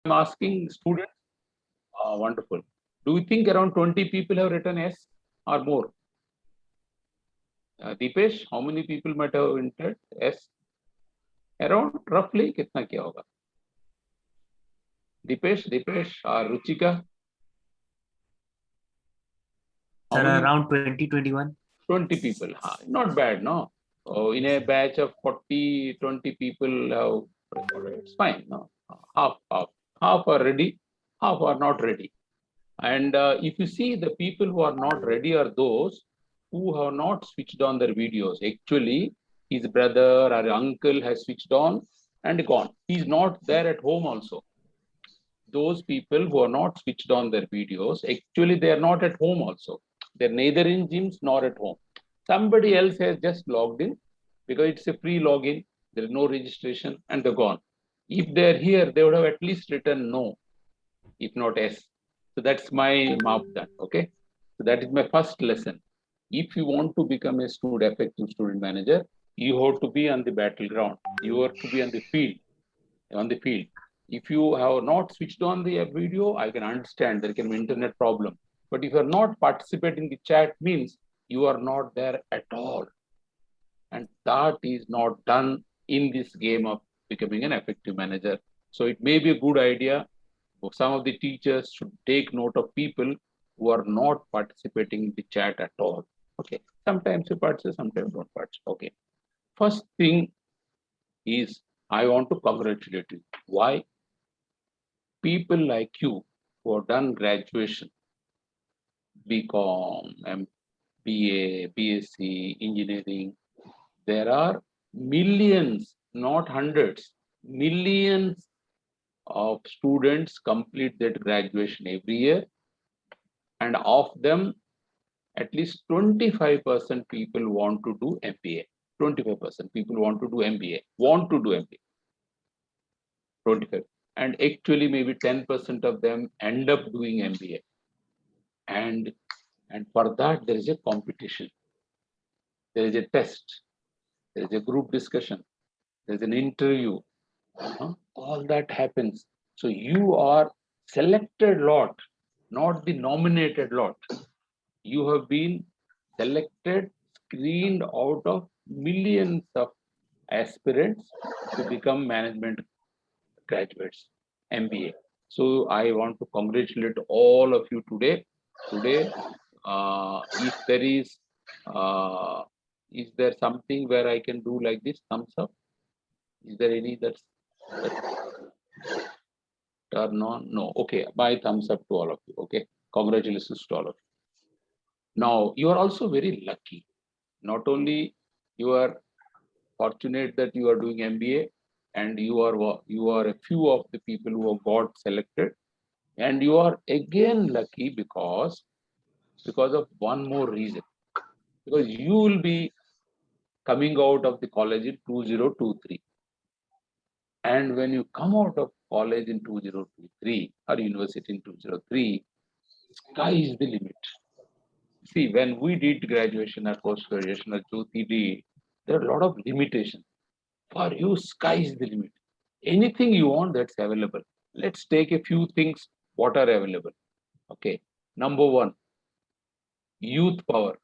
I'm asking students, wonderful. Do you think around 20 people have written yes or more? Deepesh, how many people might have entered yes? Around roughly कितना क्या होगा? Deepesh or Ruchika? How Sir, many? around 2021. 20 people. Not bad, no? Oh, in a batch of 40, 20 people have recorded. It's fine, no? Half are ready, half are not ready. And if you see, the people who are not ready are those who have not switched on their videos. Actually, his brother or uncle has switched on and gone. He's not there at home also. Those people who are not switched on their videos, actually they are not at home also. They're neither in gyms nor at home. Somebody else has just logged in because it's a free login. There is no registration and they're gone. If they're here, they would have at least written no, if not yes. So that's my mark done. Okay. So that is my first lesson. If you want to become a effective student manager, you have to be on the battleground. You have to be on the field. On the field. If you have not switched on the video, I can understand there can be internet problem. But if you are not participating in the chat, means you are not there at all. And that is not done in this game of becoming an effective manager. So it may be a good idea. Some of the teachers should take note of people who are not participating in the chat at all. Okay. Sometimes you participate, sometimes don't participate. Okay. First thing is I want to congratulate you. Why? People like you who have done graduation, BCom, BA, BSc, engineering, there are millions, not hundreds, millions of students complete that graduation every year. And of them, at least 25% people want to do MBA. 25% people want to do MBA, 25. And actually maybe 10% of them end up doing MBA. And for that, there is a competition. There is a test. There is a group discussion. There is an interview. All that happens. So you are selected lot, not the nominated lot. You have been selected, screened out of millions of aspirants to become management graduates, MBA. So I want to congratulate all of you today. If is there something where I can do like this? Thumbs up. Is there any that's turn on? No. Okay. My thumbs up to all of you. Okay. Congratulations to all of you. Now you are also very lucky. Not only you are fortunate that you are doing MBA, and you are a few of the people who have got selected, and you are again lucky because of one more reason. Because you will be coming out of the college in 2023. And when you come out of college in 2023 or university in 2003, sky is the limit. See, when we did graduation or post graduation or Jyoti did, there are a lot of limitations. For you, sky is the limit. Anything you want, that's available. Let's take a few things what are available. Okay. Number one, youth power.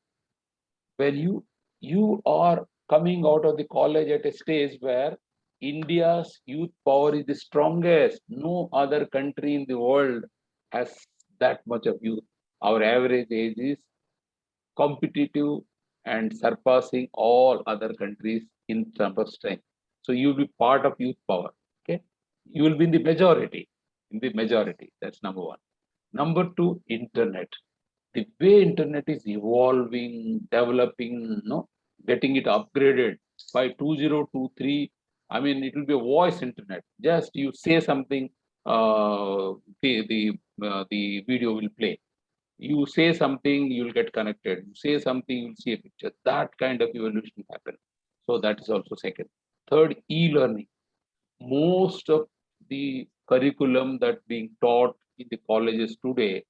When you are coming out of the college at a stage where India's youth power is the strongest. No other country in the world has that much of youth. Our average age is competitive and surpassing all other countries in terms of strength. So you will be part of youth power. Okay, you will be in the majority. In the majority, that's number one. Number two, internet. The way internet is evolving, developing, getting it upgraded by 2023. I mean, it will be a voice internet. Just you say something, the video will play. You say something, you'll get connected. You say something, you'll see a picture. That kind of evolution happen. So that is also second. Third, e-learning. Most of the curriculum that being taught in the colleges today,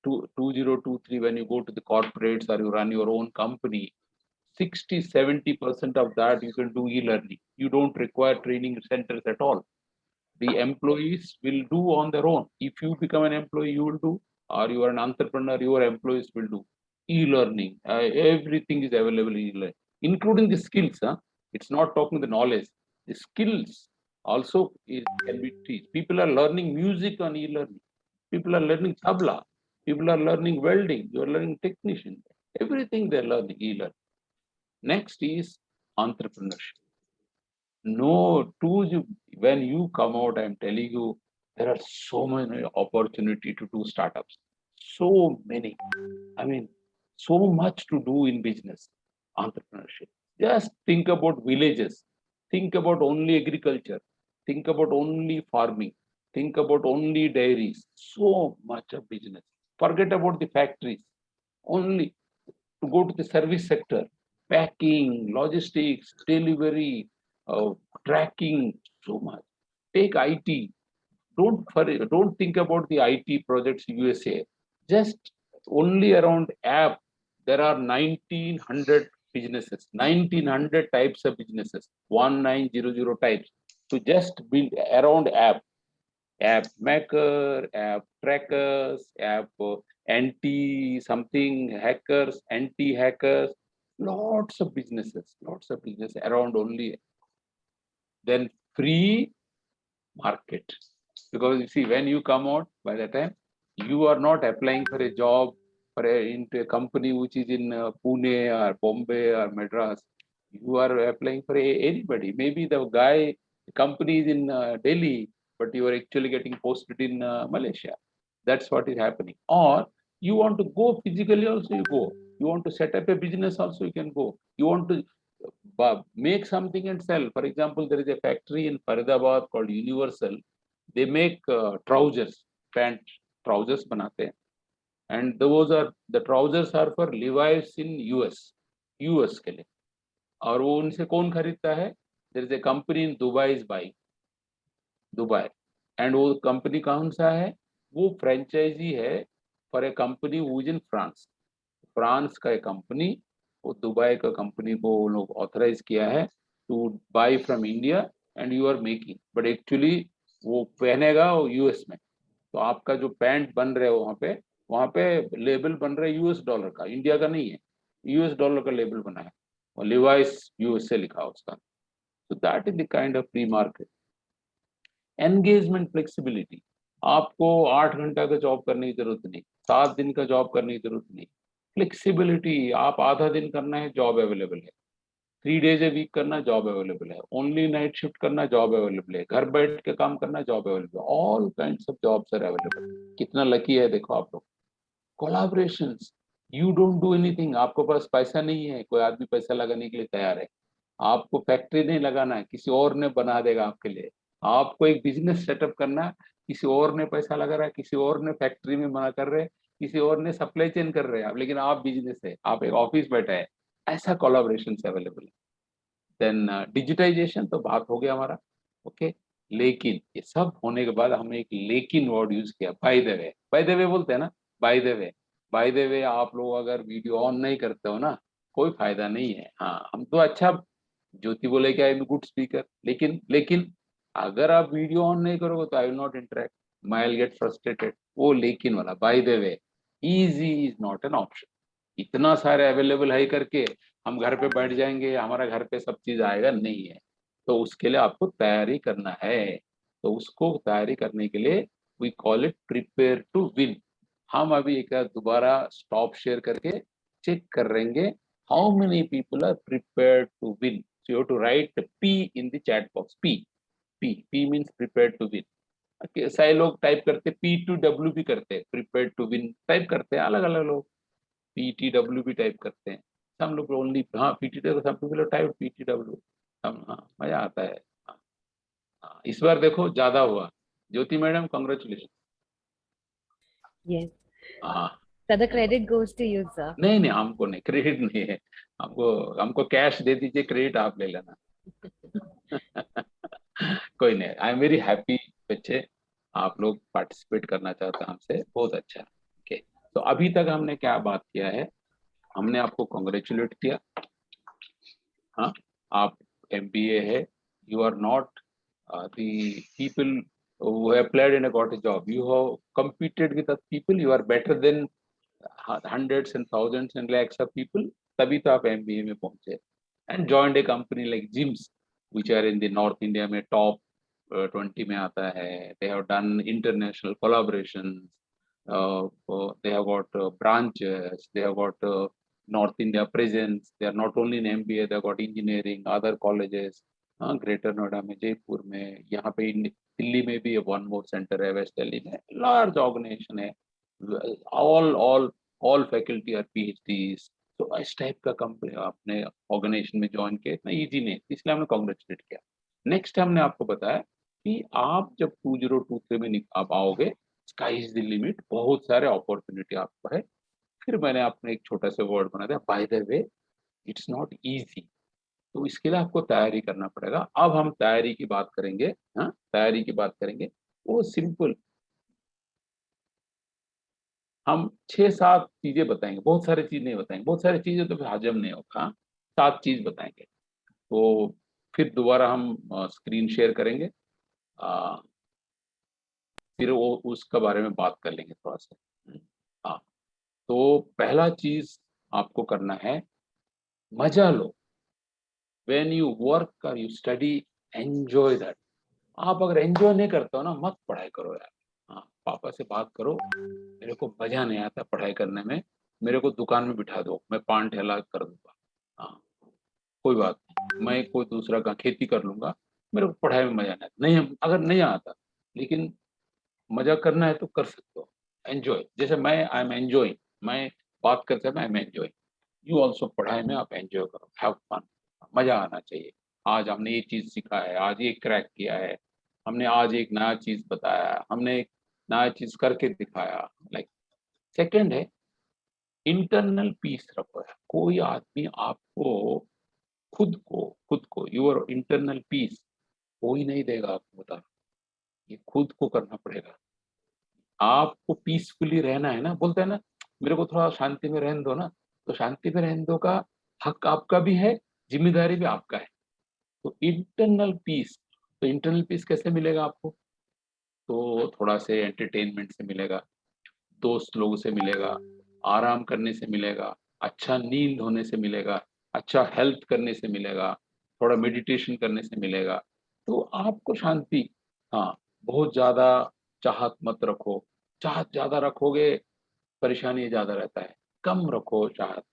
2023, when you go to the corporates or you run your own company, 60-70% of that you can do e-learning. You don't require training centers at all. The employees will do on their own. If you become an employee, you will do, or you are an entrepreneur, your employees will do. E-learning, everything is available in e-learning, including the skills. It's not talking the knowledge. The skills also can be taught. People are learning music on e-learning. People are learning tabla. People are learning welding. You are learning technician. Everything they're learning e-learning. Next is entrepreneurship. No, when you come out, I'm telling you, there are so many opportunity to do startups. So many. I mean, so much to do in business, entrepreneurship. Just think about villages. Think about only agriculture. Think about only farming. Think about only dairies. So much of business. Forget about the factories. Only to go to the service sector, packing, logistics, delivery, uh, tracking, so much. Take IT. Don't think about the IT projects USA. Just only around app, there are 1900 businesses, 1900 types of businesses, 1900 types. To just build around app maker, app trackers, app anti something hackers, anti hackers, lots of businesses around only. Then free market, because you see, when you come out, by the time you are not applying for a job into a company which is in Pune or Bombay or Madras. You are applying for anybody. Maybe the company is in Delhi, but you are actually getting posted in Malaysia. That's what is happening. Or you want to go physically also, you go. You want to set up a business also, you can go. You want to make something and sell. For example, there is a factory in Faridabad called Universal. They make trousers, pant trousers banate hain. And the trousers are for Levi's in US के लिए. और वो उनसे कौन खरीदता है? There is a company in Dubai is buying. Dubai and वो company कौन सा है? वो फ्रेंचाइजी है for a company who's in France. France का एक कंपनी, वो दुबई का कंपनी को लोग ऑथराइज किया है to buy from India and you are making, but actually वो पहनेगा वो यूएस में. तो आपका जो पैंट बन रहे हो वहाँ पे लेबल बन रहा है यूएस डॉलर का, इंडिया का नहीं है. यूएस डॉलर का लेबल बना है और लिवाइस यूएस से लिखा उसका. तो that is the kind of free market. Engagement flexibility. आपको 8 घंटा का जॉब करने की जरूरत नहीं, 7 दिन का जॉब करने की जरूरत नहीं. फ्लेक्सिबिलिटी, आप आधा दिन करना है जॉब अवेलेबल है, 3 days ए वीक करना जॉब अवेलेबल है, ओनली नाइट शिफ्ट करना जॉब अवेलेबल है, घर बैठ के काम करना जॉब अवेलेबल है. All kinds of jobs are available. कितना लकी है देखो आप लोग. Collaborations. You don't do anything. आपको पास पैसा नहीं है, कोई आदमी पैसा लगाने के लिए तैयार है. आपको फैक्ट्री नहीं लगाना है, किसी और ने बना देगा आपके लिए. आपको एक बिजनेस सेटअप करना है, किसी और ने पैसा लगा रहा है, किसी और ने फैक्ट्री में बना कर रहे, किसी और ने सप्लाई चेन कर रहे हैं, लेकिन आप बिजनेस है, आप एक ऑफिस बैठे है. ऐसा कोलाबोरेशन अवेलेबल है. देन डिजिटाइजेशन तो बात हो गया हमारा. ओके. लेकिन ये सब होने के बाद हमने एक लेकिन वर्ड यूज किया, by the way. By the way बोलते हैं ना, by the way. By the way आप लोग अगर वीडियो ऑन नहीं करते हो ना, कोई फायदा नहीं है. हाँ, हम तो अच्छा, ज्योति बोले कि आई एम गुड स्पीकर, लेकिन अगर आप वीडियो ऑन नहीं करोगे तो आई will not interact, I will get frustrated. वो लेकिन वाला by the way, easy is not an option. इतना सारे अवेलेबल है करके हम घर पे बैठ जाएंगे, हमारा घर पे सब चीज आएगा नहीं है. तो उसके लिए आपको तैयारी करना है. तो उसको तैयारी करने के लिए we call it prepare to win. हम अभी एक दोबारा स्टॉप शेयर करके चेक कर लेंगे how many people are prepared to win. So you have to write P in the chat box. P means prepared to win. Okay, सारे लोग type करते, P2W भी करते हैं, prepared to win टाइप करते हैं, अलग अलग लोग PTW भी टाइप करते हैं. हम लोग ओनली हाँ PTW, सब people टाइप PTW. हम हाँ मजा आता है. हाँ, इस बार देखो ज्यादा हुआ. ज्योति मैडम कांग्रेचुलेशन. Yes. हाँ. So the credit goes to you, sir. नहीं, हमको नहीं, क्रेडिट नहीं है. हमको कैश दे दीजिए, क्रेडिट आप ले लेना. कोई नहीं. आई एम वेरी हैप्पी बच्चे, आप लोग पार्टिसिपेट करना चाहते हैं हमसे, बहुत अच्छा. ओके. तो अभी तक हमने क्या बात किया है, हमने आपको कॉन्ग्रेचुलेट किया. हाँ, आप MBA है, you are not the people who have applied and got a job. You have competed with other people. You are better than hundreds and thousands and lakhs of people. तभी तो आप MBA में पहुंचे. And joined a company like GIMS, which are in the North India में top 20 में आता है. They have done international collaborations. They have got branches. They have got North India presence. They are not only in MBA, they have got engineering, other colleges. Greater Noida में, जयपुर में, यहाँ पे दिल्ली में भी वन मोर सेंटर है, west Delhi में large organisation है. All faculty are PhDs. तो इस टाइप का कंपनी आपने ऑर्गेनाइजेशन में ज्वाइन किया, इतना इजी नहीं, इसलिए हमने कॉन्ग्रेचुलेट किया. नेक्स्ट हमने आपको बताया कि आप जब 2023 में आप आओगे, स्काई इज द लिमिट, बहुत सारे अपॉर्चुनिटी आपको है. फिर मैंने आपने एक छोटा सा वर्ड बना दिया, by the way it's not easy. तो इसके लिए आपको तैयारी करना पड़ेगा. अब हम तैयारी की बात करेंगे. हाँ, तैयारी की बात करेंगे. वो सिंपल, हम 6-7 चीजें बताएंगे, बहुत सारी चीज नहीं बताएंगे. बहुत सारी चीजें तो फिर हजम नहीं होगा. 7 चीज बताएंगे. तो फिर दोबारा हम स्क्रीन शेयर करेंगे. आ, फिर वो उसका बारे में बात कर लेंगे थोड़ा सा. हाँ, तो पहला चीज आपको करना है, मजा लो. when you work or you study, enjoy that. आप अगर एंजॉय नहीं करते हो ना, मत पढ़ाई करो यार. हाँ, पापा से बात करो, मेरे को मजा नहीं आता पढ़ाई करने में, मेरे को दुकान में बिठा दो, मैं पान ठेला कर दूंगा. हाँ, कोई बात नहीं, मैं कोई दूसरा का खेती कर लूंगा, मेरे को पढ़ाई में मजा नहीं. अगर नहीं आता, लेकिन मजा करना है तो कर सकते हो. एंजॉय, जैसे मैं आई एम एंजॉइंग, मैं बात करते मैं I am enjoying. You also पढ़ाई में आप एंजॉय करो, हैव फन, मजा आना चाहिए. आज हमने ये चीज सीखा है, आज ये क्रैक किया है, हमने आज एक नया चीज बताया, हमने एक नया चीज करके दिखाया. लाइक सेकंड है, इंटरनल पीस रखो है. कोई आदमी आपको खुद को योर इंटरनल पीस कोई नहीं देगा आपको, बता. ये खुद को करना पड़ेगा. आपको पीसफुली रहना है ना, बोलते हैं ना, मेरे को थोड़ा शांति में रहने दो ना, तो शांति में रहने दो का हक आपका भी है, जिम्मेदारी भी आपका है. तो इंटरनल पीस, तो इंटरनल पीस कैसे मिलेगा आपको? तो थोड़ा से एंटरटेनमेंट से मिलेगा, दोस्त लोगों से मिलेगा, आराम करने से मिलेगा, अच्छा नींद होने से मिलेगा, अच्छा हेल्थ करने से मिलेगा, थोड़ा मेडिटेशन करने से मिलेगा. तो आपको शांति. हाँ, बहुत ज्यादा चाहत मत रखो. चाहत ज्यादा रखोगे, परेशानी ज्यादा रहता है. कम रखो चाहत,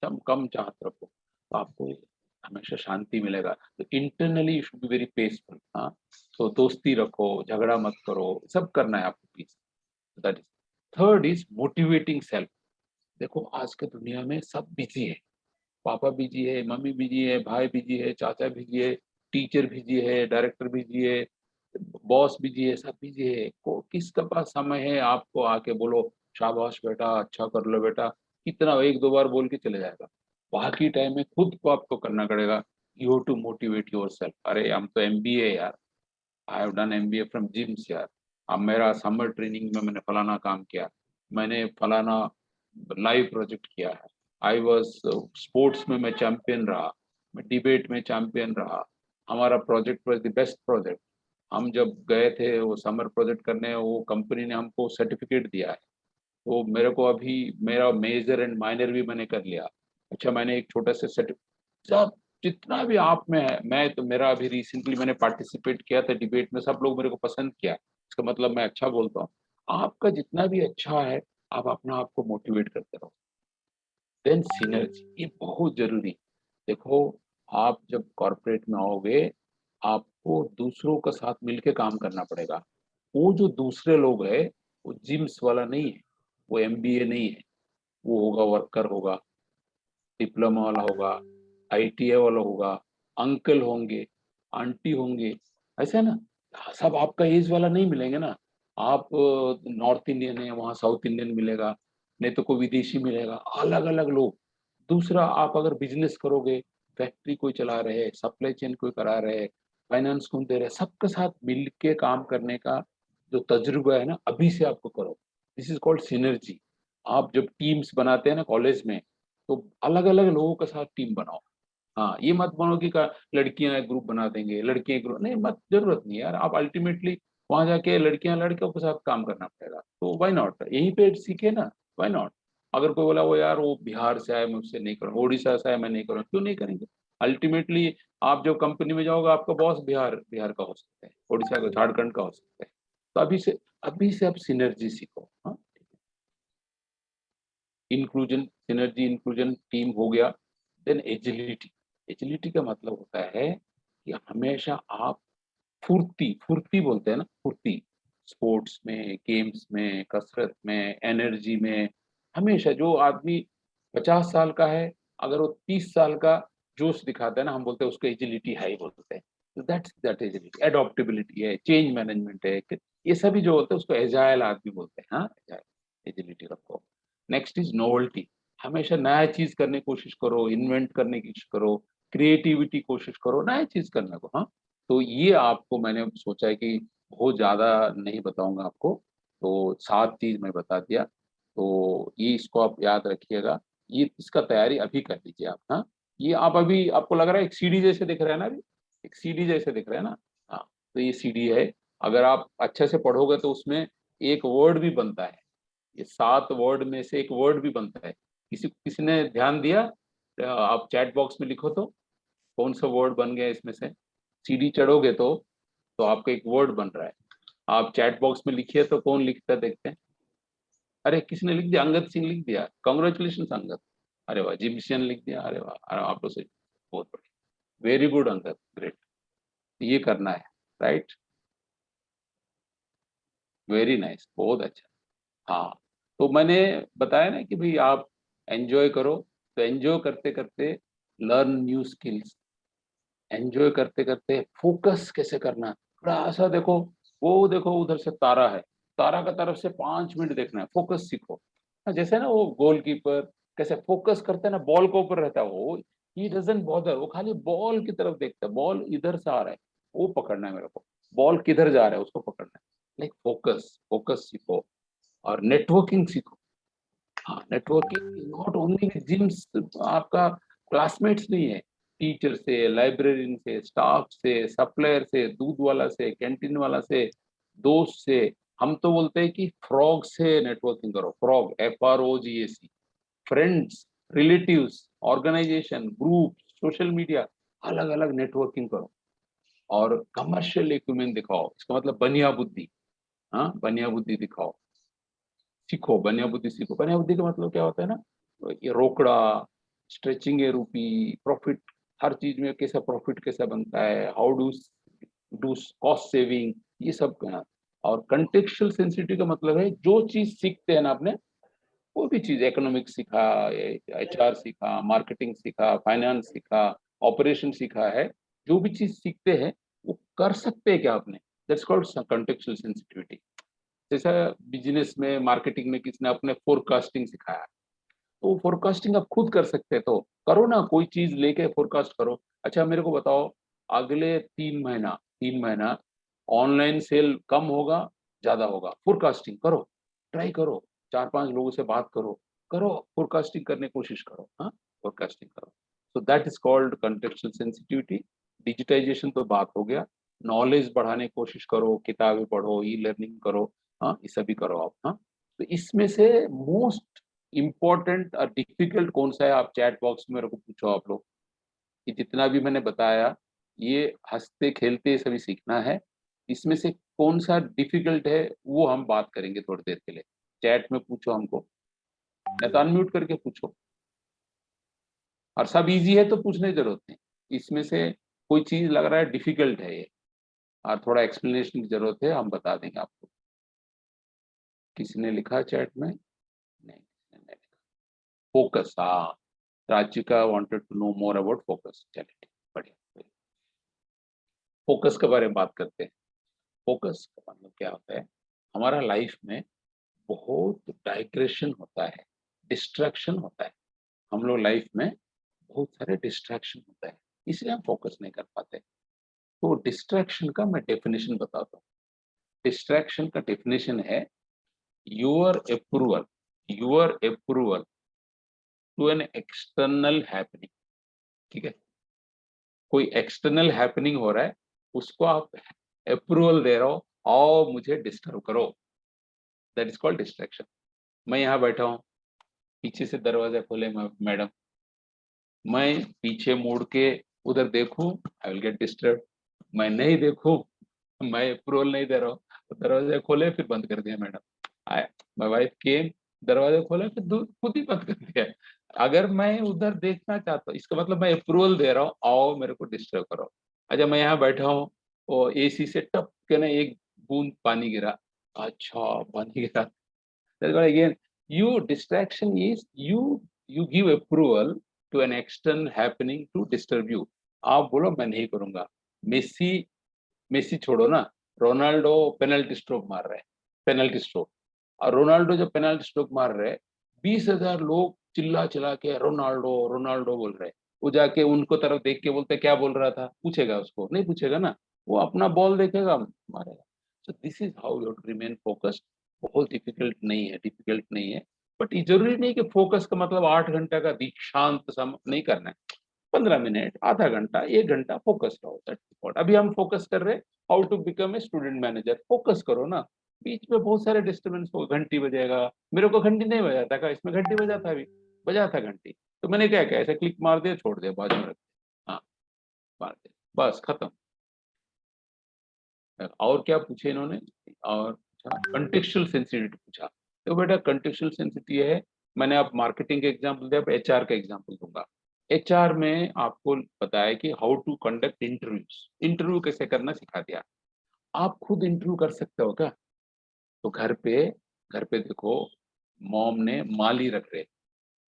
कम कम चाहत रखो, तो आपको हमेशा शांति मिलेगा. तो internally you should be very peaceful. हाँ, तो दोस्ती रखो, झगड़ा मत करो, सब करना है आपको peace. That is. Third is motivating self. देखो आज के दुनिया में सब बिजी है. पापा बिजी है, मम्मी बिजी है, भाई बिजी है, चाचा बिजी है, टीचर बिजी है, डायरेक्टर बिजी है, बॉस बिजी है, सब बिजी है. को किसके पास समय है आपको आके बोलो शाबाश बेटा, अच्छा कर लो बेटा, कितना एक दो बार बोल के चले जाएगा. बाकी टाइम में खुद को आपको करना पड़ेगा. You have to motivate yourself. अरे हम तो MBA यार, I have done MBA from JIMS यार. अब मेरा समर ट्रेनिंग में मैंने फलाना काम किया, मैंने फलाना लाइव प्रोजेक्ट किया है, आई वॉज स्पोर्ट्स में मैं चैंपियन रहा, मैं डिबेट में चैंपियन रहा, हमारा project was the best project. हम जब गए थे वो समर प्रोजेक्ट करने, वो कंपनी ने हमको सर्टिफिकेट दिया है. तो मेरे को अभी मेरा मेजर एंड माइनर भी मैंने कर लिया. अच्छा, मैंने एक छोटा सा सर्टिफिकेट, सब जितना भी आप में है, मैं तो मेरा अभी रिसेंटली मैंने पार्टिसिपेट किया था डिबेट में, सब लोग मेरे को पसंद किया, इसका मतलब मैं अच्छा बोलता हूँ. आपका जितना भी अच्छा है, आप अपना आप को मोटिवेट करते रहो. देन सिनर्जी, ये बहुत जरूरी. देखो, आप जब कॉर्पोरेट में आओगे, आपको दूसरों के साथ मिलके काम करना पड़ेगा. वो जो दूसरे लोग है, वो जिम्स वाला नहीं है, वो MBA नहीं है. वो होगा वर्कर होगा, डिप्लोमा वाला होगा, ITA वाला होगा, अंकल होंगे, आंटी होंगे, ऐसा ना. सब आपका एज वाला नहीं मिलेंगे ना. आप नॉर्थ इंडियन है, वहाँ साउथ इंडियन मिलेगा, नहीं तो कोई विदेशी मिलेगा, अलग अलग लोग. दूसरा, आप अगर बिजनेस करोगे, फैक्ट्री कोई चला रहे, सप्लाई चेन कोई करा रहे, फाइनेंस कौन दे रहे, सबके साथ मिल के काम करने का जो तजुर्बा है ना, अभी से आपको करो. This is called synergy. आप जब टीम्स बनाते हैं ना कॉलेज में, तो अलग अलग लोगों के साथ टीम बनाओ. हाँ, ये मत बनो कि लड़कियां एक ग्रुप बना देंगे, लड़के एक ग्रुप, नहीं, मत, जरूरत नहीं यार। आप अल्टीमेटली वहां जाके लड़कियां लड़कों के साथ काम करना पड़ेगा, तो व्हाई नॉट, यहीं पे सीखे ना, व्हाई नॉट। अगर कोई बोला वो यार वो बिहार से आया मैं उससे नहीं करूँ, उड़ीसा से आया मैं नहीं करूँ, क्यों नहीं करेंगे? अल्टीमेटली आप जो कंपनी में जाओगे आपका बॉस बिहार बिहार का हो सकता है, उड़ीसा का, झारखंड का हो सकता है। तो अभी से आप सिनर्जी सीखो। हाँ, इंक्लूजन, सिनर्जी, इंक्लूजन, टीम हो गया। Then agility. एजिलिटी का मतलब होता है कि हमेशा आप फुर्ती, फुर्ती बोलते हैं ना, फुर्ती, स्पोर्ट्स में, गेम्स में, कसरत में, एनर्जी में, हमेशा जो आदमी 50 साल का है, अगर वो 30 साल का जोश दिखाता है ना, हम बोलते हैं उसको एजिलिटी है ही बोलते हैं। तो दैट एजिलिटी, एडॉप्टेबिलिटी है, चेंज मैनेजमेंट है, ये सभी जो होते हैं उसको एजाइल आदमी बोलते हैं। हाँ, एजिलिटी रखो। Next is novelty. हमेशा नया चीज करने की कोशिश करो, इन्वेंट करने की कोशिश करो, क्रिएटिविटी कोशिश करो, नया चीज करने को। हाँ, तो ये आपको मैंने सोचा है कि बहुत ज्यादा नहीं बताऊंगा आपको, तो 7 चीज मैं बता दिया। तो ये, इसको आप याद रखिएगा। ये इसका तैयारी अभी कर लीजिए आप। हाँ, ये आप अभी, आपको लग रहा है एक सीडी जैसे दिख रहा है ना, अभी एक सीडी जैसे दिख रहा है ना। हाँ, तो ये सीडी है। अगर आप अच्छे से पढ़ोगे तो उसमें एक वर्ड भी बनता है। ये 7 वर्ड में से एक वर्ड भी बनता है। किसी ने ध्यान दिया? आप चैट बॉक्स में लिखो तो कौन सा वर्ड बन गया इसमें से। सीढ़ी चढ़ोगे तो आपका एक वर्ड बन रहा है। आप चैट बॉक्स में लिखिए तो कौन लिखता है देखते हैं। अरे किसने लिख दिया? अंगद सिंह लिख दिया, कॉन्ग्रेचुलेशन अंगद। अरे वाह, जिम्सियन लिख दिया, अरे वाह, अरे आप लोग से बहुत बढ़िया, वेरी गुड अंगद, ग्रेट। ये करना है, राइट, वेरी नाइस, बहुत अच्छा। हाँ, तो मैंने बताया ना कि भाई आप एंजॉय करो। तो एंजॉय करते करते लर्न न्यू स्किल्स, एंजॉय करते करते फोकस कैसे करना। थोड़ा सा देखो, वो देखो उधर से तारा है, तारा का तरफ से 5 मिनट देखना है, फोकस सीखो। हाँ, जैसे ना वो गोलकीपर कैसे फोकस करते हैं ना, बॉल के ऊपर रहता है वो, ही डजंट बॉदर, वो खाली बॉल की तरफ देखता है, बॉल इधर से आ रहा है, वो पकड़ना है मेरे को, बॉल किधर जा रहा है उसको पकड़ना है। लाइक फोकस, फोकस सीखो। और नेटवर्किंग सीखो। हाँ, networking not only with JIMS, आपका क्लासमेट्स नहीं है, टीचर से, लाइब्रेरियन से, स्टाफ से, सप्लायर से, दूध वाला से, कैंटीन वाला से, दोस्त से। हम तो बोलते हैं कि फ्रॉग से नेटवर्किंग करो, frog, FROGAC, friends, relatives, organisation, group, social media, अलग अलग नेटवर्किंग करो। और कमर्शियल इक्विपमेंट दिखाओ, इसका मतलब बनिया बुद्धि। हाँ, बनिया बुद्धि दिखाओ, सीखो, बनिया बुद्धि सीखो। बनिया बुद्धि का मतलब क्या होता है ना, ये रोकड़ा, स्ट्रेचिंग ए रूपी, प्रॉफिट, हर चीज में कैसा प्रॉफिट कैसा बनता है, how do do cost saving, ये सब करना। और कंटेक्चुअल सेंसिटिव का मतलब है जो चीज सीखते हैं ना आपने, कोई भी चीज, इकोनॉमिक्स सीखा, HR सीखा, मार्केटिंग सीखा, फाइनेंस सीखा, ऑपरेशन सीखा है, जो भी चीज सीखते हैं वो कर सकते हैं क्या आपने, दैट्स कॉल्ड कंटेक्चुअल सेंसिटिविटी। जैसा बिजनेस में, मार्केटिंग में किसने अपने फोरकास्टिंग सिखाया, तो फोरकास्टिंग आप खुद कर सकते हैं, तो करो ना, कोई चीज लेके फोरकास्ट करो। अच्छा मेरे को बताओ, अगले 3 महीना, 3 महीना ऑनलाइन सेल कम होगा, ज्यादा होगा, फोरकास्टिंग करो, ट्राई करो, 4-5 लोगों से बात करो, करो फोरकास्टिंग करने की कोशिश करो। हाँ, फोरकास्टिंग करो। So that is called contextual sensitivity. Digitisation तो बात हो गया, नॉलेज बढ़ाने की कोशिश करो, किताबें पढ़ो, ई लर्निंग करो। हाँ, ये सभी करो आप। हाँ, तो इसमें से मोस्ट इम्पोर्टेंट और डिफिकल्ट कौन सा है, आप चैट बॉक्स में मेरे को पूछो आप लोग, कि जितना भी मैंने बताया ये हंसते खेलते सभी सीखना है। इसमें से कौन सा डिफिकल्ट है वो हम बात करेंगे थोड़ी देर के लिए। चैट में पूछो हमको, नहीं तो अनम्यूट करके पूछो। और सब इजी है तो पूछने की जरूरत नहीं, इसमें से कोई चीज लग रहा है डिफिकल्ट है ये, और थोड़ा एक्सप्लेनेशन की जरूरत है, हम बता देंगे आपको। किसी ने लिखा चैट में? नहीं, किसी ने नहीं लिखा। फोकस, हाँ, Rachika wanted to know more about focus, चलिए ठीक, बढ़िया। फोकस के बारे में बात करते हैं। फोकस का मतलब क्या होता है, हमारा लाइफ में बहुत डाइग्रेशन होता है, डिस्ट्रैक्शन होता है। हम लोग लाइफ में बहुत सारे डिस्ट्रैक्शन होता है, इसलिए हम फोकस नहीं कर पाते। तो डिस्ट्रैक्शन का मैं डेफिनेशन बताता हूँ। डिस्ट्रैक्शन का डेफिनेशन है your approval to an external happening. ठीक है, कोई एक्सटर्नल हैपनिंग हो रहा है, उसको आप अप्रूवल दे रहे हो, आओ मुझे डिस्टर्ब करो, दैट इज कॉल्ड डिस्ट्रैक्शन। मैं यहाँ बैठा हूँ, पीछे से दरवाजा खोले मैडम, मैं पीछे मुड़ के उधर देखूं, आई विल गेट डिस्टर्ब। मैं नहीं देखूं, मैं अप्रूवल नहीं दे रहा हूँ, तो दरवाजा खोले फिर बंद कर दिया मैडम, आया माय वाइफ केम, दरवाजा खोला फिर खुद ही बंद कर दिया। अगर मैं उधर देखना चाहता हूँ, इसका मतलब मैं अप्रूवल दे रहा हूँ, आओ मेरे को डिस्टर्ब करो। अच्छा मैं यहाँ बैठा हूँ, और एसी से टप के ना एक बूंद पानी गिरा, अच्छा पानी गिरा, that's what again, you distraction is you give approval to an external happening to disturb you। आप बोलो मैं नहीं करूंगा। मेसी मेसी छोड़ो ना, रोनाल्डो पेनल्टी स्ट्रोक मार रहे हैं, पेनल्टी स्ट्रोक, और रोनाल्डो जब पेनल्टी स्ट्रोक मार रहे हैं, 20,000 लोग चिल्ला चिल्ला के रोनाल्डो रोनाल्डो बोल रहे हैं। वो जाके उनको तरफ देख के बोलते क्या बोल रहा था, पूछेगा उसको? नहीं पूछेगा ना, वो अपना बॉल देखेगा मारेगा। So this is how you to remain focused. बहुत डिफिकल्ट नहीं है, डिफिकल्ट नहीं है, बट ये जरूरी नहीं कि फोकस का मतलब 8 घंटा का दीक्षांत सम नहीं करना है। 15 मिनट, आधा घंटा, 1 घंटा फोकस रहो, दैट्स व्हाट। अभी हम फोकस कर रहे हैं how to become a student manager, focus करो ना। बीच में बहुत सारे डिस्टर्बेंस हो, घंटी बजेगा, मेरे को घंटी नहीं बजाता का, इसमें घंटी बजा था, अभी बजा था घंटी, तो मैंने क्या किया, ऐसे क्लिक मार दिया, छोड़ दिया, बाजू में रख दिया, हाँ मार दिया, बस खत्म। और क्या पूछे इन्होंने, और कंटेक्चुअल सेंसिटिविटी पूछा। तो बेटा कंटेक्चुअल सेंसिटिविटी है, मैंने आप मार्केटिंग के एग्जांपल दिया, अब एचआर का एग्जांपल दूंगा। एचआर में आपको बताया कि how to conduct interviews, interview कैसे करना सिखा दिया। आप खुद इंटरव्यू कर सकते हो क्या? तो घर पे देखो, मॉम ने माली रख रहे,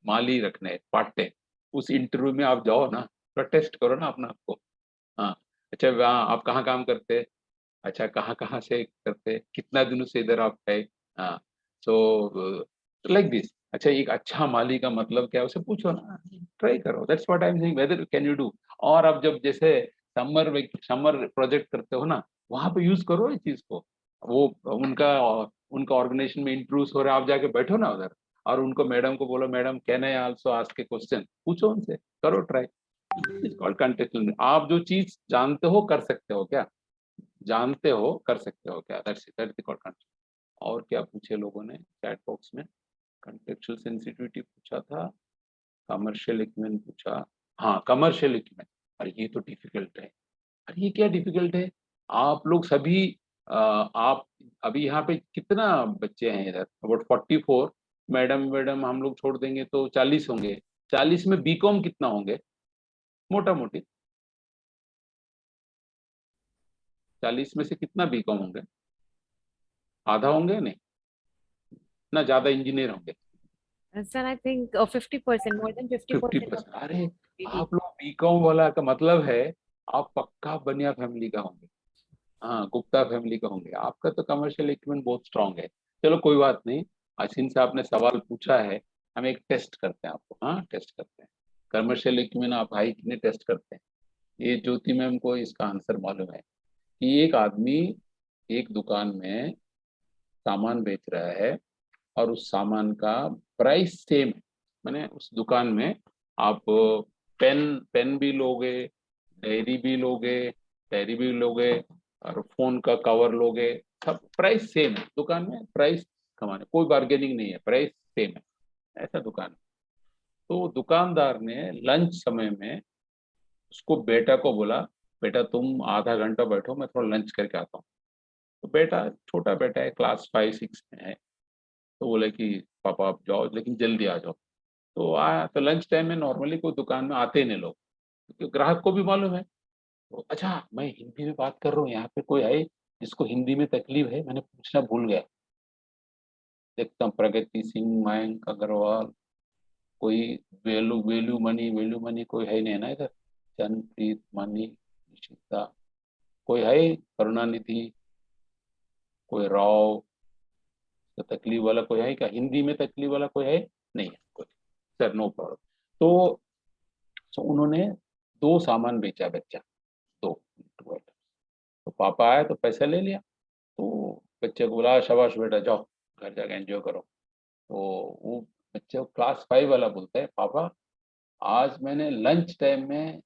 माली रखने पार्ट टाइम, उस इंटरव्यू में आप जाओ ना, थोड़ा टेस्ट करो ना अपना आपको। हाँ, अच्छा वहाँ आप कहाँ काम करते हैं, अच्छा कहाँ कहाँ से करते हैं, कितना दिनों से इधर आप है, हाँ, सो लाइक दिस। अच्छा एक अच्छा माली का मतलब क्या है, उसे पूछो ना, ट्राई करो, that's what I am saying, whether can you do. और अब जब जैसे समर प्रोजेक्ट करते हो ना, वहां पे यूज करो इस चीज को। वो उनका उनका ऑर्गेनाइजेशन में इंट्रूस हो रहा है, आप जाके बैठो ना उधर, और उनको मैडम को बोलो, madam can I also ask A question, पूछो उनसे, करो ट्राई। It's called contextual. आप जो चीज जानते हो कर सकते हो क्या, जानते हो कर सकते हो क्या, दैट्स कॉल्ड कंटेक्चुअल। और क्या पूछे लोगों ने चैट बॉक्स में, कंटेक्चुअल सेंसिटिविटी पूछा था, कमर्शियल इक्विपमेंट पूछा, हाँ कमर्शियल इक्विपमेंट। अरे ये तो डिफिकल्ट है, अरे ये क्या डिफिकल्ट है, आप लोग सभी आप अभी यहाँ पे कितना बच्चे हैं इधर, अबाउट 44, मैडम मैडम हम लोग छोड़ देंगे तो 40 होंगे, 40 में बीकॉम कितना होंगे, मोटा मोटी 40 में से कितना बीकॉम होंगे, आधा होंगे नहीं ना, ज्यादा इंजीनियर होंगे, Sir, I think 50%, more than 50% of 50%। अरे maybe. आप लोग बीकॉम वाला का मतलब है आप पक्का बनिया फैमिली का होंगे, हाँ गुप्ता फैमिली का होंगे, आपका तो कमर्शियल इक्विपमेंट बहुत स्ट्रांग है। चलो कोई बात नहीं, असिन से आपने सवाल पूछा है, हम एक टेस्ट करते हैं आपको, हाँ टेस्ट करते हैं। कमर्शियल इक्विपमेंट आप हाई कितने टेस्ट करते हैं, ये ज्योति मैम को इसका आंसर मालूम है कि एक आदमी एक दुकान में सामान बेच रहा है, और उस सामान का प्राइस सेम है, मैंने उस दुकान में आप पेन पेन भी लोगे, डायरी भी लोगे, डायरी भी लोगे, और फोन का कवर लोगे, सब प्राइस सेम है, दुकान में प्राइस कमाने, कोई बार्गेनिंग नहीं है, प्राइस सेम है, ऐसा दुकान है। तो दुकानदार ने लंच समय में उसको बेटा को बोला, बेटा तुम आधा घंटा बैठो, मैं थोड़ा लंच करके आता हूँ। तो बेटा, छोटा बेटा है, क्लास 5-6 में है, तो बोले कि पापा आप जाओ लेकिन जल्दी आ जाओ। तो आया, तो लंच टाइम में नॉर्मली कोई दुकान में आते ही नहीं लोग, क्योंकि ग्राहक को भी मालूम है। तो अच्छा मैं हिंदी में बात कर रहा हूँ, यहाँ पे कोई है जिसको हिंदी में तकलीफ है, मैंने पूछना भूल गया, देखता हूँ, प्रगति सिंह, मयंक अग्रवाल, कोई वेलू मनी कोई है नहीं ना इधर, जनप्रीत मनी, निशिता, कोई है, करुणानिधि, कोई राव, तो तकलीफ वाला कोई है क्या, हिंदी में तकलीफ वाला कोई है, नहीं है कोई, सर नो प्रॉब्लम। तो उन्होंने 2 सामान बेचा बच्चा, 2 तो पापा आए तो पैसा ले लिया, तो बच्चे को बोला शाबाश बेटा जाओ घर जाके एंजॉय करो। तो वो बच्चे को क्लास 5 वाला बोलता है, पापा आज मैंने लंच टाइम में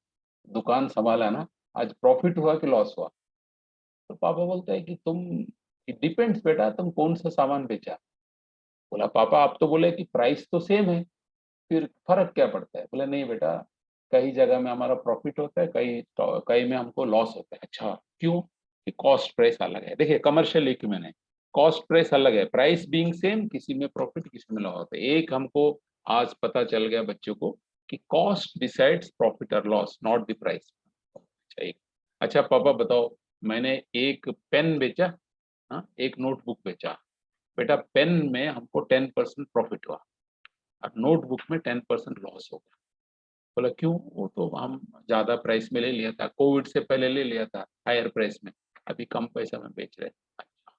दुकान संभाला ना, आज प्रॉफिट हुआ कि लॉस हुआ? तो पापा बोलता है कि तुम, इट डिपेंड्स बेटा, तुम कौन सा सामान बेचा। बोला पापा आप तो बोले कि प्राइस तो सेम है, फिर फर्क क्या पड़ता है? बोला नहीं बेटा, कई जगह में हमारा प्रॉफिट होता है, कई कई में हमको लॉस होता है। अच्छा क्यों? कि कॉस्ट प्राइस अलग है। देखिए कमर्शियल इक्विपमेंट है, कॉस्ट प्राइस अलग है, प्राइस बीइंग सेम, किसी में प्रॉफिट किसी में लॉस होता है। एक हमको आज पता चल गया बच्चों को कि कॉस्ट डिसाइड्स प्रॉफिट और लॉस, नॉट द प्राइस। अच्छा एक, अच्छा पापा बताओ, मैंने एक पेन बेचा, हाँ एक नोटबुक बेचा। बेटा पेन में हमको 10% प्रॉफिट हुआ और नोटबुक में 10% लॉस हो गया। बोला क्यों? वो तो हम ज्यादा प्राइस में ले लिया था, कोविड से पहले ले लिया था हायर प्राइस में, अभी कम पैसा में बेच रहे हैं। अच्छा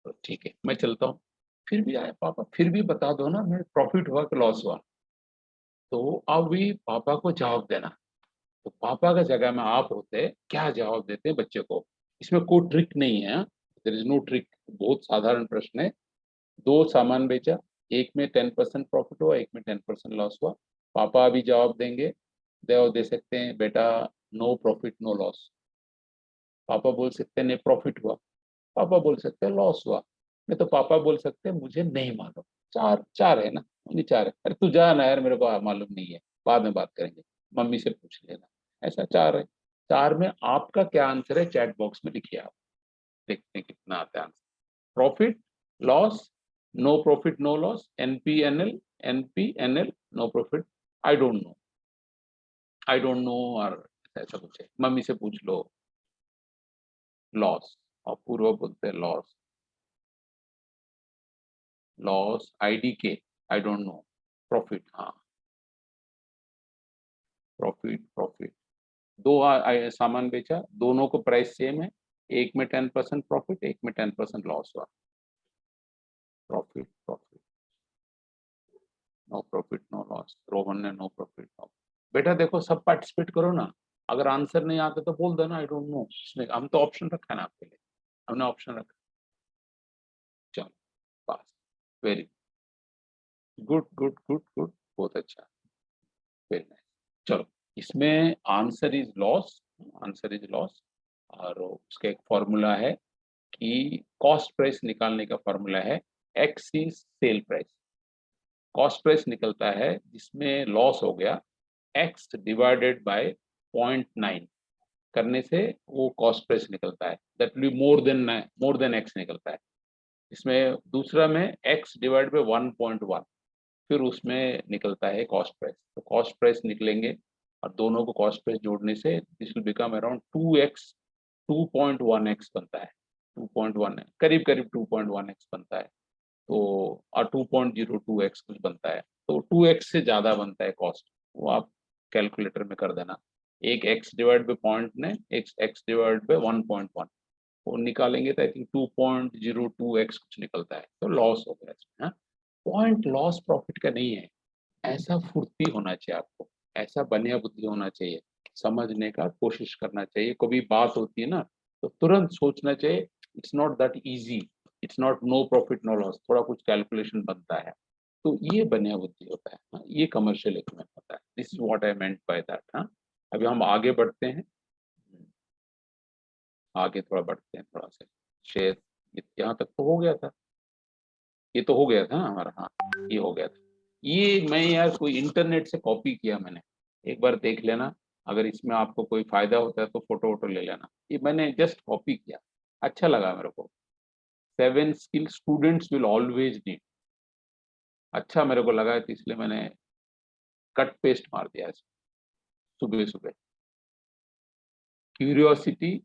तो ठीक है मैं चलता हूँ। फिर भी आया पापा, फिर भी बता दो ना मैं प्रॉफिट हुआ कि लॉस हुआ। तो अब भी पापा को जवाब देना। तो पापा का जगह में आप होते क्या जवाब देते बच्चे को? इसमें कोई ट्रिक नहीं है, देयर इज नो ट्रिक, बहुत साधारण प्रश्न है। दो सामान बेचा, एक में 10% प्रॉफिट हुआ, एक में 10% लॉस हुआ। पापा अभी जवाब देंगे, दे सकते हैं बेटा नो प्रॉफिट नो लॉस। पापा बोल सकते हैं नहीं प्रॉफिट हुआ, पापा बोल सकते हैं लॉस हुआ। नहीं तो पापा बोल सकते हैं मुझे नहीं मालूम। चार चार है ना, नहीं चार है, अरे तू जा ना यार, मेरे को मालूम नहीं है, बाद में बात करेंगे, मम्मी से पूछ लेना। ऐसा चार है। चार में आपका क्या आंसर है चैट बॉक्स में लिखिए आप, देखते हैं कितना आता है answer. Profit, loss, no profit no loss, NPNL, NPNL, no profit, I don't know, I don't know, और ऐसा कुछ है, मम्मी से पूछ लो। लॉस, और पूर्व बोलते हैं loss, loss IDK, I don't no. Profit, हाँ प्रॉफिट, प्रॉफिट। दो सामान बेचा, दोनों को प्राइस सेम है, एक में 10% प्रॉफिट, एक में 10% लॉस हुआ। Profit, profit, no profit no loss, Rohan ने नो प्रॉफिट नो। बेटा देखो सब पार्टिसिपेट करो ना, अगर आंसर नहीं आता तो बोल देना आई डोंट नो, इसमें हम तो ऑप्शन रखा है ना आपके लिए, हमने ऑप्शन रखा। चलो pass, very good good good good, बहुत अच्छा, वेरी नाइस। चलो इसमें answer is loss, answer is loss. और उसका एक फॉर्मूला है कि कॉस्ट प्राइस निकालने का फॉर्मूला है x is sale price. Cost price निकलता है जिसमें लॉस हो गया, एक्स डिवाइडेड बाय 0.9 करने से वो कॉस्ट प्राइस निकलता है, that will be more than x निकलता है। इसमें दूसरा में एक्स डिवाइड बाय 1.1, फिर उसमें निकलता है कॉस्ट प्राइस। तो कॉस्ट प्राइस निकलेंगे और दोनों को कॉस्ट प्राइस जोड़ने से this will become around 2x, 2.1x बनता है, 2.1 करीब करीब 2.1x बनता है। तो और 2.02x कुछ बनता है, तो 2x से ज्यादा बनता है कॉस्ट, वो आप कैलकुलेटर में कर देना। एक x डिवाइड बाई पॉइंट ने x डिवाइड बाई 1.1 वो निकालेंगे तो आई थिंक 2.02x कुछ निकलता है, तो लॉस हो गया इसमें। पॉइंट लॉस प्रॉफिट का नहीं है, ऐसा फुर्ती होना चाहिए आपको, ऐसा बनिया बुद्धि होना चाहिए, समझने का कोशिश करना चाहिए। कभी बात होती है ना तो तुरंत सोचना चाहिए, it's not that easy, it's not no profit no loss, थोड़ा कुछ कैलकुलेशन बनता है। तो ये बनिया बुद्धि होता है, हाँ, ये कमर्शियल इकोनॉमी होता है, this is what I meant by that. हाँ अभी हम आगे बढ़ते हैं, आगे थोड़ा बढ़ते हैं थोड़ा सा, शेयर यहाँ तक तो हो गया था, ये तो हो गया था ना हमारा, हाँ ये हो गया था। ये मैं यार कोई इंटरनेट से कॉपी किया मैंने, एक बार देख लेना, अगर इसमें आपको कोई फायदा होता है तो फोटो वोटो ले लेना, ये मैंने जस्ट कॉपी किया, अच्छा लगा मेरे को। 7 skill students will always need, अच्छा मेरे को लगा है तो इसलिए मैंने कट पेस्ट मार दिया सुबह सुबह। क्यूरियोसिटी,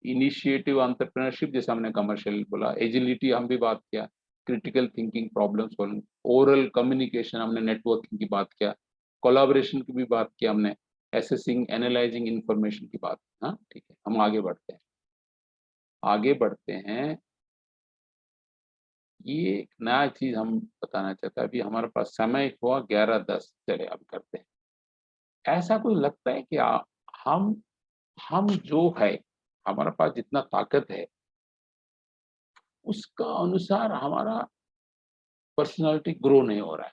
इनिशिएटिव, एंटरप्रेन्योरशिप, जैसे हमने कमर्शियल बोला, एजिलिटी हम भी बात किया, critical thinking, problem solving, oral communication हमने नेटवर्किंग की बात किया, कोलैबोरेशन की भी बात किया हमने, एसेसिंग एनालाइजिंग इंफॉर्मेशन की बात। हाँ ठीक है हम आगे बढ़ते हैं, आगे बढ़ते हैं। ये एक नया चीज हम बताना चाहते हैं, अभी हमारे पास समय हुआ 11:10, चले अब करते हैं। ऐसा कोई लगता है कि हम हम जो है, हमारे पास जितना ताकत है उसका अनुसार हमारा पर्सनालिटी ग्रो नहीं हो रहा है,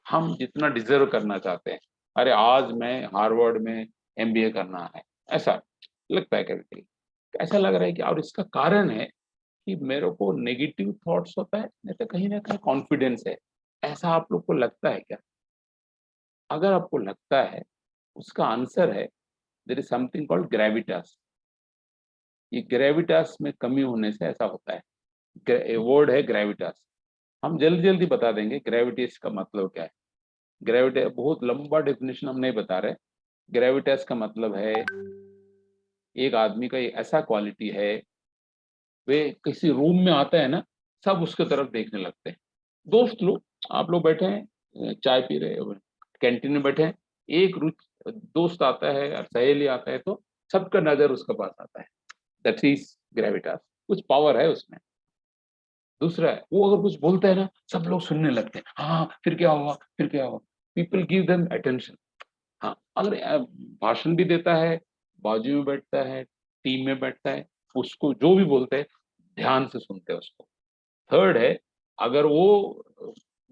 हम जितना डिजर्व करना चाहते हैं। अरे आज मैं हार्वर्ड में MBA करना है, ऐसा लगता है कभी-कभी। ऐसा लग रहा है कि और इसका कारण है कि मेरे को नेगेटिव थॉट्स होता है, नहीं तो कहीं न कहीं कॉन्फिडेंस है। ऐसा आप लोग को लगता है क्या? अगर आपको लगता है, उसका आंसर है there is something called gravitas. ये ग्रेविटास में कमी होने से ऐसा होता है। वर्ड है ग्रेविटास। हम जल्दी-जल्दी बता देंगे ग्रेविटास का मतलब क्या है। ग्रेविटी बहुत लंबा डेफिनेशन हम नहीं बता रहे। ग्रेविटास का मतलब है, एक आदमी का एक ऐसा क्वालिटी है, वे किसी रूम में आता है ना, सब उसके तरफ देखने लगते हैं। दोस्त लोग, आप लोग बैठे हैं, चाय पी रहे हो, कैंटीन में बैठे हैं, एक दोस्त आता है और सहेली आता है तो सबका नज़र उसके पास आता है। दैट इज़ ग्रेविटास, कुछ पावर है उसमें। दूसरा है, वो अगर कुछ बोलता है ना, सब लोग सुनने लगते हैं। हाँ, फिर क्या हुआ? फिर क्या हुआ? People give them attention. हाँ, अगर भाषण भी देता है, बाजू में बैठता है, टीम में बैठता है, उसको जो भी बोलते हैं, ध्यान से सुनते हैं उसको। थर्ड है, अगर वो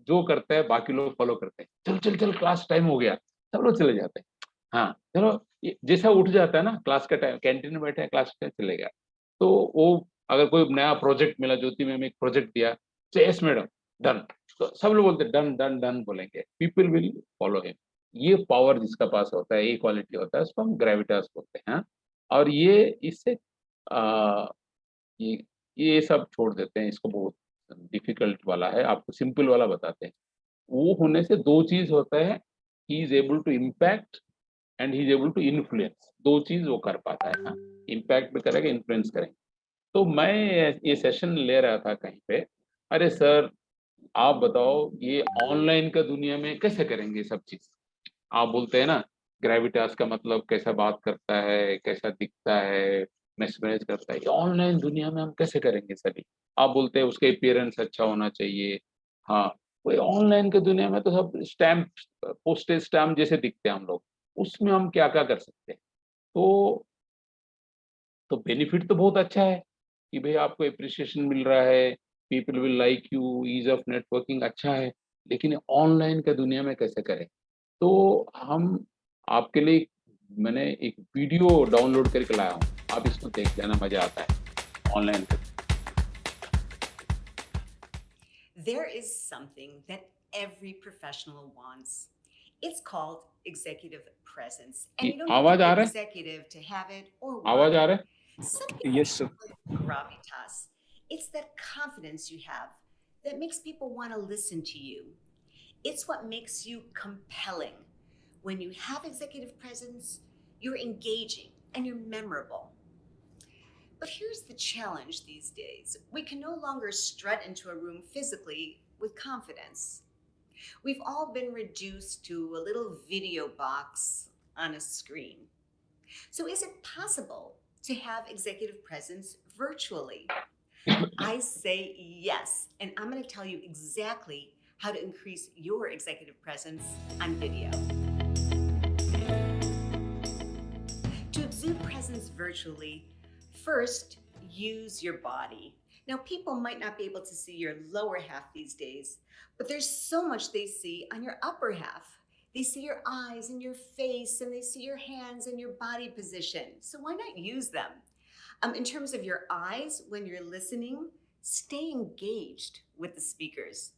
जो करता है बाकी लोग फॉलो करते हैं। चल, चल, चल क्लास टाइम हो गया, सब लोग चले जाते हैं। हाँ, चलो ये जैसा उठ जाता है ना क्लास का टाइम, कैंटीन में बैठे हैं, क्लास टाइम चले गया। तो वो अगर कोई नया प्रोजेक्ट मिला, ज्योति मैम एक प्रोजेक्ट दिया, से यस मैडम, डन। तो सब लोग बोलते हैं डन, डन, डन बोलेंगे। People will follow him. ये पावर जिसका पास होता है, ये क्वालिटी होता है, उसको हम ग्रेविटास बोलते हैं। हाँ? और ये इससे ये ये सब छोड़ देते हैं, इसको बहुत डिफिकल्ट वाला है, आपको सिंपल वाला बताते हैं। वो होने से 2 चीज़ होता है, he is able to impact and he is able to influence, 2 चीज़ वो कर पाता है। हाँ, इम्पैक्ट भी करेगा, इन्फ्लुएंस करेगा। तो मैं ये सेशन ले रहा था कहीं पे, अरे सर आप बताओ ये ऑनलाइन का दुनिया में कैसे करेंगे ये सब चीज़? आप बोलते हैं ना ग्रेविटास का मतलब कैसा बात करता है, कैसा दिखता है, मैसेज करता है, ये ऑनलाइन दुनिया में हम कैसे करेंगे सभी? आप बोलते हैं उसका अपीयरेंस अच्छा होना चाहिए। हाँ, वही ऑनलाइन की दुनिया में तो सब स्टैम्प, पोस्टेज स्टैम्प जैसे दिखते हैं हम लोग, उसमें हम क्या-क्या कर सकते हैं? तो बेनिफिट तो बहुत अच्छा है कि भई आपको एप्रिसिएशन मिल रहा है, people will like you, ease of networking अच्छा है, लेकिन ऑनलाइन का दुनिया में कैसे करें? तो हम आपके लिए मैंने एक वीडियो डाउनलोड करके लाया हूँ, आप इसको देख लेना, मज़ा आता है ऑनलाइन पे। There is something that every professional wants. It's called executive presence. And ये you don't have to आवाज़ be आ an रहा है? executive to have it or आवाज़ want आ it. रहा है? Some Yes, sir. people gravitas. It's that confidence you have that makes people want to listen to you. It's what makes you compelling. When you have executive presence, you're engaging and you're memorable. But here's the challenge these days. We can no longer strut into a room physically with confidence. We've all been reduced to a little video box on a screen. So, is it possible to have executive presence virtually? I say yes, and I'm going to tell you exactly how to increase your executive presence on video. To exude presence virtually, first use your body. Now, people might not be able to see your lower half these days, but there's so much they see on your upper half. They see your eyes and your face, and they see your hands and your body position. So, why not use them? In terms of your eyes, when you're listening, stay engaged with the speakers.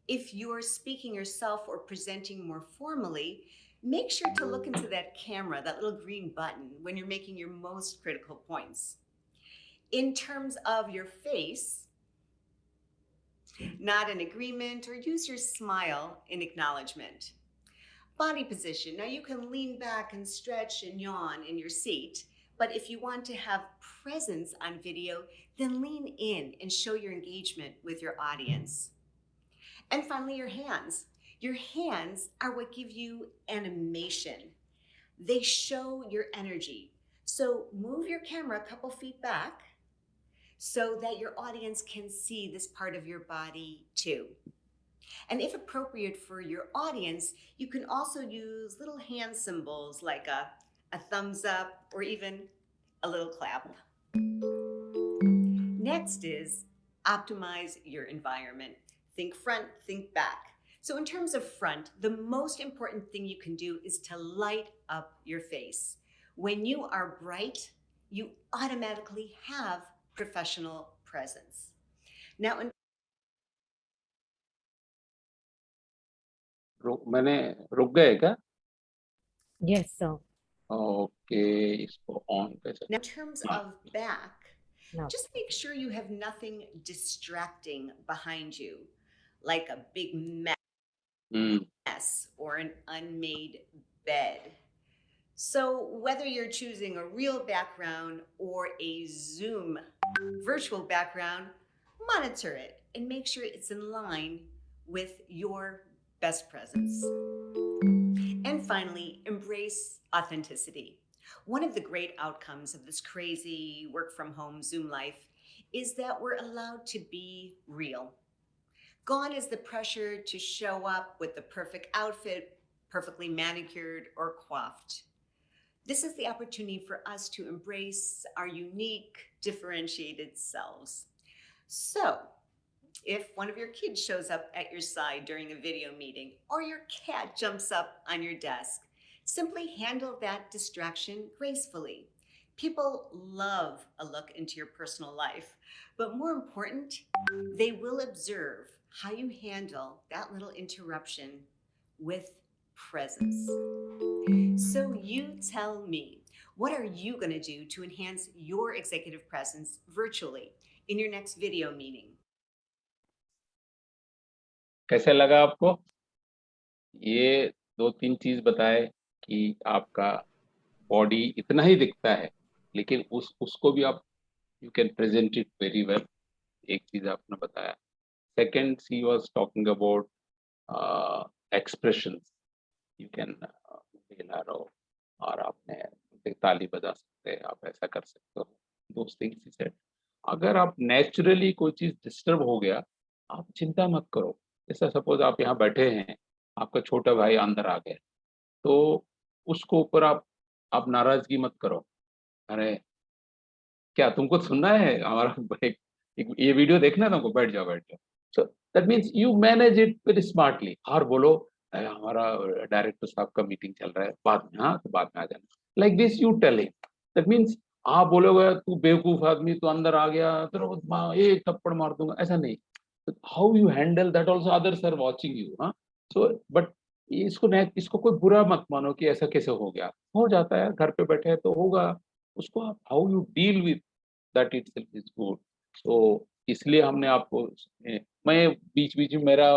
If you're speaking yourself or presenting more formally, make sure to look into that camera, that little green button, when you're making your most critical points. In terms of your face, nod in agreement or use your smile in acknowledgement. Body position. Now you can lean back and stretch and yawn in your seat, but if you want to have presence on video, then lean in and show your engagement with your audience. And finally, your hands. Your hands are what give you animation. They show your energy. So move your camera a couple feet back so that your audience can see this part of your body too. And if appropriate for your audience, you can also use little hand symbols like a thumbs up or even a little clap. Next is optimize your environment. Think front, think back. So in terms of front, the most important thing you can do is to light up your face. When you are bright, you automatically have professional presence. Now, मैंने रुक गए क्या? Yes, sir. Okay, इसको on कर सकते in terms हाँ, of back, Now, just make sure you have nothing distracting behind you, like a big mess or an unmade bed. So, whether you're choosing a real background or a Zoom virtual background, monitor it and make sure it's in line with your best presence. And finally, embrace authenticity. One of the great outcomes of this crazy work from home Zoom life is that we're allowed to be real. Gone is the pressure to show up with the perfect outfit, perfectly manicured or coiffed. This is the opportunity for us to embrace our unique, differentiated selves. So, if one of your kids shows up at your side during a video meeting or your cat jumps up on your desk, simply handle that distraction gracefully. People love a look into your personal life, but more important, they will observe how you handle that little interruption with presence. So you tell me, what are you going to do to enhance your executive presence virtually in your next video meeting? कैसे लगा आपको? ये 2-3 चीज बताए कि आपका body इतना ही दिखता है, लेकिन उसको भी आप you can present it very well. एक चीज आपने बताया। Second, she was talking about expressions. You can हिला रहो और आपने ताली बजा सकते हैं, आप ऐसा कर सकते हो। Those things he said. अगर आप नेचुरली कोई चीज डिस्टर्ब हो गया, आप चिंता मत करो। जैसा सपोज आप यहाँ बैठे हैं, आपका छोटा भाई अंदर आ गया, तो उसको ऊपर आप नाराजगी मत करो। अरे क्या तुमको सुनना है हमारा ये वीडियो देखना है तुमको, बैठ जाओ बैठ जाओ। So that means you manage it very smartly. और बोलो हमारा डायरेक्टर साहब का मीटिंग चल रहा है, बाद में, हाँ तो बाद में आ जाना। Like this you telling, that means आप बोलोगे तू बेवकूफ आदमी, तू अंदर आ गया तो एक थप्पड़ मार दूंगा, ऐसा नहीं। How you handle that also, others are watching you. हाँ, सो बट इसको कोई बुरा मत मानो कि ऐसा कैसे हो गया, हो जाता है, घर पे बैठे हैं तो होगा। उसको आप how you deal with that itself is good. So इसलिए हमने आपको मैं बीच-बीच में मेरा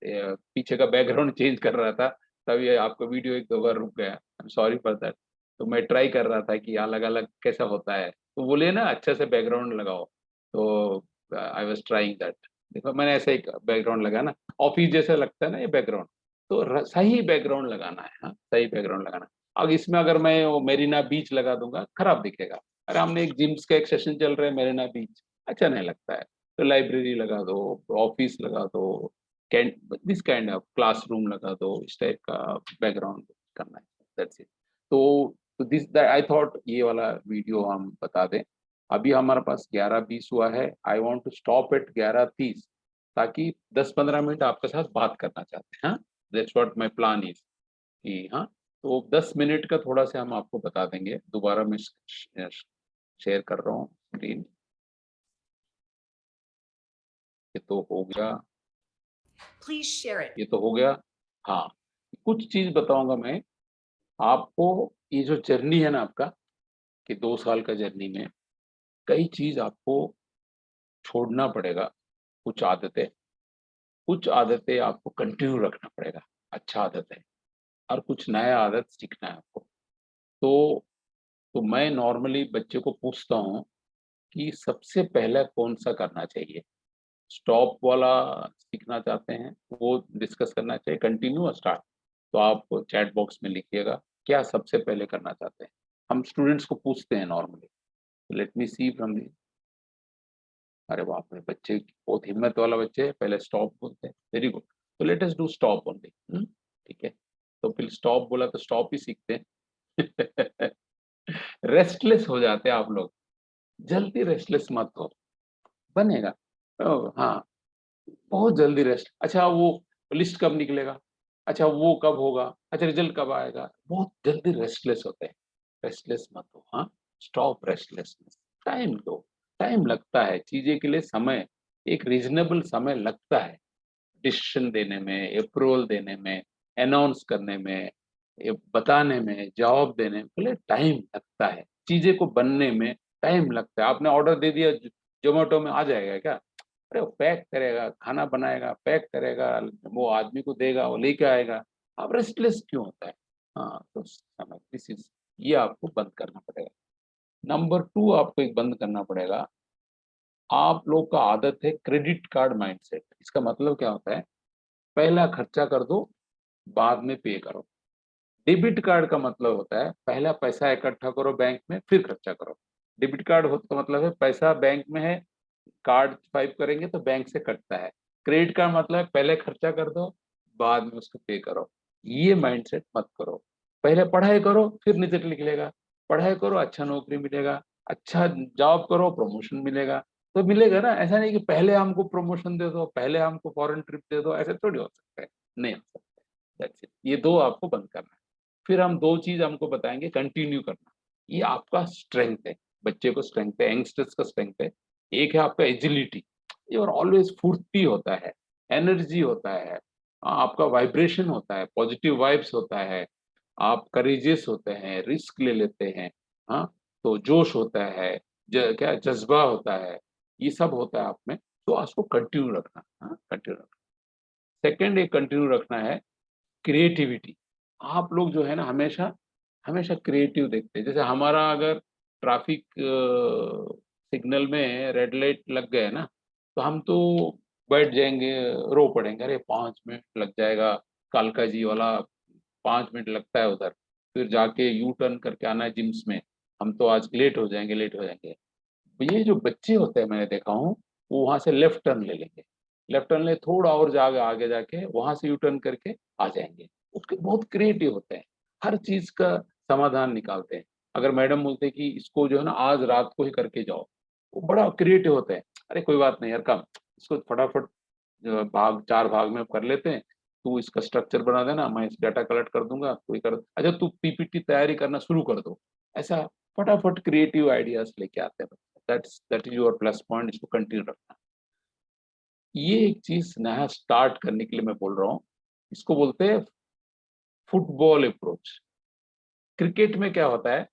पीछे का बैकग्राउंड चेंज कर रहा था, तभी आपका वीडियो 1-2 बार रुक गया। I am sorry for that. तो मैं ट्राई कर रहा था कि अलग-अलग कैसा होता है, तो बोलिए ना अच्छे से बैकग्राउंड लगाओ। तो आई वाज़ ट्राइंग दैट। देखो मैंने ऐसे एक बैकग्राउंड लगाया ना, ऑफिस जैसा लगता है ना ये बैकग्राउंड, तो सही बैकग्राउंड लगाना है। हाँ, सही बैकग्राउंड लगाना है। अब इसमें अगर मैं वो मेरीना बीच लगा दूंगा, खराब दिखेगा। अरे हमने एक जिम्स का एक सेशन चल रहा है मेरीना बीच, अच्छा नहीं लगता है। तो लाइब्रेरी लगा दो, ऑफिस लगा दो, दिस काइंड ऑफ क्लासरूम लगा दो, इस टाइप का बैकग्राउंड करना है। That's it. तो दिस आई थॉट ये वाला वीडियो हम बता दें। अभी हमारे पास 11:20 हुआ है। I want to stop at 11:30, ताकि 10-15 मिनट आपके साथ बात करना चाहते हैं। हाँ, that's what my plan is कि हाँ, तो 10 मिनट का थोड़ा सा हम आपको बता देंगे। दोबारा मैं शेयर कर रहा हूँ स्क्रीन। ये तो हो गया, Please share it. ये तो हो गया। हाँ, कुछ चीज बताऊंगा मैं आपको। ये जो जर्नी है ना आपका, कि 2 साल का जर्नी में कई चीज आपको छोड़ना पड़ेगा। कुछ आदतें आपको कंटिन्यू रखना पड़ेगा, अच्छा आदत है, और कुछ नया आदत सीखना है आपको। तो मैं नॉर्मली बच्चे को पूछता हूँ कि सबसे पहले कौन सा करना चाहिए। स्टॉप वाला सीखना चाहते हैं, वो डिस्कस करना चाहिए, कंटिन्यू और स्टार्ट। तो आप चैट बॉक्स में लिखिएगा क्या सबसे पहले करना चाहते हैं। हम स्टूडेंट्स को पूछते हैं normally. Let me see from the. अरे बाप रे, बच्चे बहुत हिम्मत वाला बच्चे है, पहले स्टॉप बोलते हैं, वेरी गुड। तो let us do stop only. ठीक है, तो फिर स्टॉप बोला तो स्टॉप ही सीखते हैं। रेस्टलेस हो जाते हैं आप लोग, जल्दी रेस्टलेस मत हो, बनेगा। हाँ, बहुत जल्दी रेस्ट। अच्छा वो लिस्ट कब निकलेगा, अच्छा वो कब होगा, अच्छा रिजल्ट कब आएगा, बहुत जल्दी रेस्टलेस होते हैं। रेस्टलेस मत हो। हाँ, स्टॉप रेस्टलेसनेस। टाइम दो, टाइम लगता है चीजें के लिए, समय, एक रीजनेबल समय लगता है डिसीजन देने में, अप्रूवल देने में, अनाउंस करने में, ये बताने में, जवाब देने में, पहले टाइम लगता है चीजें को बनने में, टाइम लगता है। आपने ऑर्डर दे दिया, जोमेटो में आ जाएगा क्या? अरे वो पैक करेगा, खाना बनाएगा, पैक करेगा, वो आदमी को देगा, वो लेके आएगा। आप रेस्टलेस क्यों होता है? हाँ, तो समय, दिस इज, ये आपको बंद करना पड़ेगा। नंबर 2 आपको एक बंद करना पड़ेगा, आप लोग का आदत है क्रेडिट कार्ड माइंडसेट। इसका मतलब क्या होता है? पहला खर्चा कर दो, बाद में पे करो। डेबिट कार्ड का मतलब होता है पहला पैसा इकट्ठा करो बैंक में, फिर खर्चा करो। डेबिट कार्ड हो तो मतलब है पैसा बैंक में है, कार्ड स्वाइप करेंगे तो बैंक से कटता है। क्रेडिट कार्ड मतलब है पहले खर्चा कर दो, बाद में उसको पे करो। ये माइंडसेट मत करो। पहले पढ़ाई करो, फिर रिजल्ट निकलेगा। पढ़ाई करो, अच्छा नौकरी मिलेगा, अच्छा जॉब करो, प्रमोशन मिलेगा। तो मिलेगा ना, ऐसा नहीं कि पहले हमको प्रमोशन दे दो, पहले हमको फॉरेन ट्रिप दे दो, ऐसे थोड़ी हो सकता है। नहीं हो सकता। That's it. ये दो आपको बंद करना है। फिर हम दो चीज हमको बताएंगे कंटिन्यू करना। ये आपका स्ट्रेंथ है, बच्चे को स्ट्रेंथ है, यंगस्टर्स का स्ट्रेंथ है। एक है आपका एजिलिटी, ये और ऑलवेज फुर्ती होता है, एनर्जी होता है, आपका वाइब्रेशन होता है, पॉजिटिव वाइब्स होता है, आप करेजियस होते हैं, रिस्क ले लेते हैं। हाँ, तो जोश होता है, क्या जज्बा होता है, ये सब होता है आप में। तो उसको कंटिन्यू रखना। हाँ, कंटिन्यू रखना। सेकेंड एक कंटिन्यू रखना है, क्रिएटिविटी। आप लोग जो है ना, हमेशा हमेशा क्रिएटिव देखते हैं। जैसे हमारा अगर ट्रैफिक सिग्नल में रेड लाइट लग गए ना, तो हम तो बैठ जाएंगे, रो पड़ेंगे, अरे 5 मिनट लग जाएगा, कालका जी वाला 5 मिनट लगता है उधर, फिर जाके यू टर्न करके आना है जिम्स में, हम तो आज लेट हो जाएंगे, लेट हो जाएंगे। ये जो बच्चे होते हैं, मैंने देखा हूँ, वो वहां से लेफ्ट टर्न ले लेंगे, लेफ्ट टर्न ले थोड़ा और जाके आगे जाके वहां से यू टर्न करके आ जाएंगे। उसके बहुत क्रिएटिव होते हैं, हर चीज का समाधान निकालते हैं। अगर मैडम बोलते हैं कि इसको जो है ना आज रात को ही करके जाओ, वो बड़ा क्रिएटिव होते हैं। अरे कोई बात नहीं यार, कम इसको फटाफट भाग 4 भाग में कर लेते हैं, तू इसका स्ट्रक्चर बना देना, मैं इस डाटा कलेक्ट कर दूंगा, तू ही कर, अच्छा तू पीपीटी तैयारी करना शुरू कर दो। ऐसा फटाफट क्रिएटिव आइडियाज लेके आते हैं। That is your plus point, इसको कंटिन्यू रखना। ये एक चीज नया स्टार्ट करने के लिए मैं बोल रहा हूँ, इसको बोलते हैं फुटबॉल अप्रोच। क्रिकेट में क्या होता है,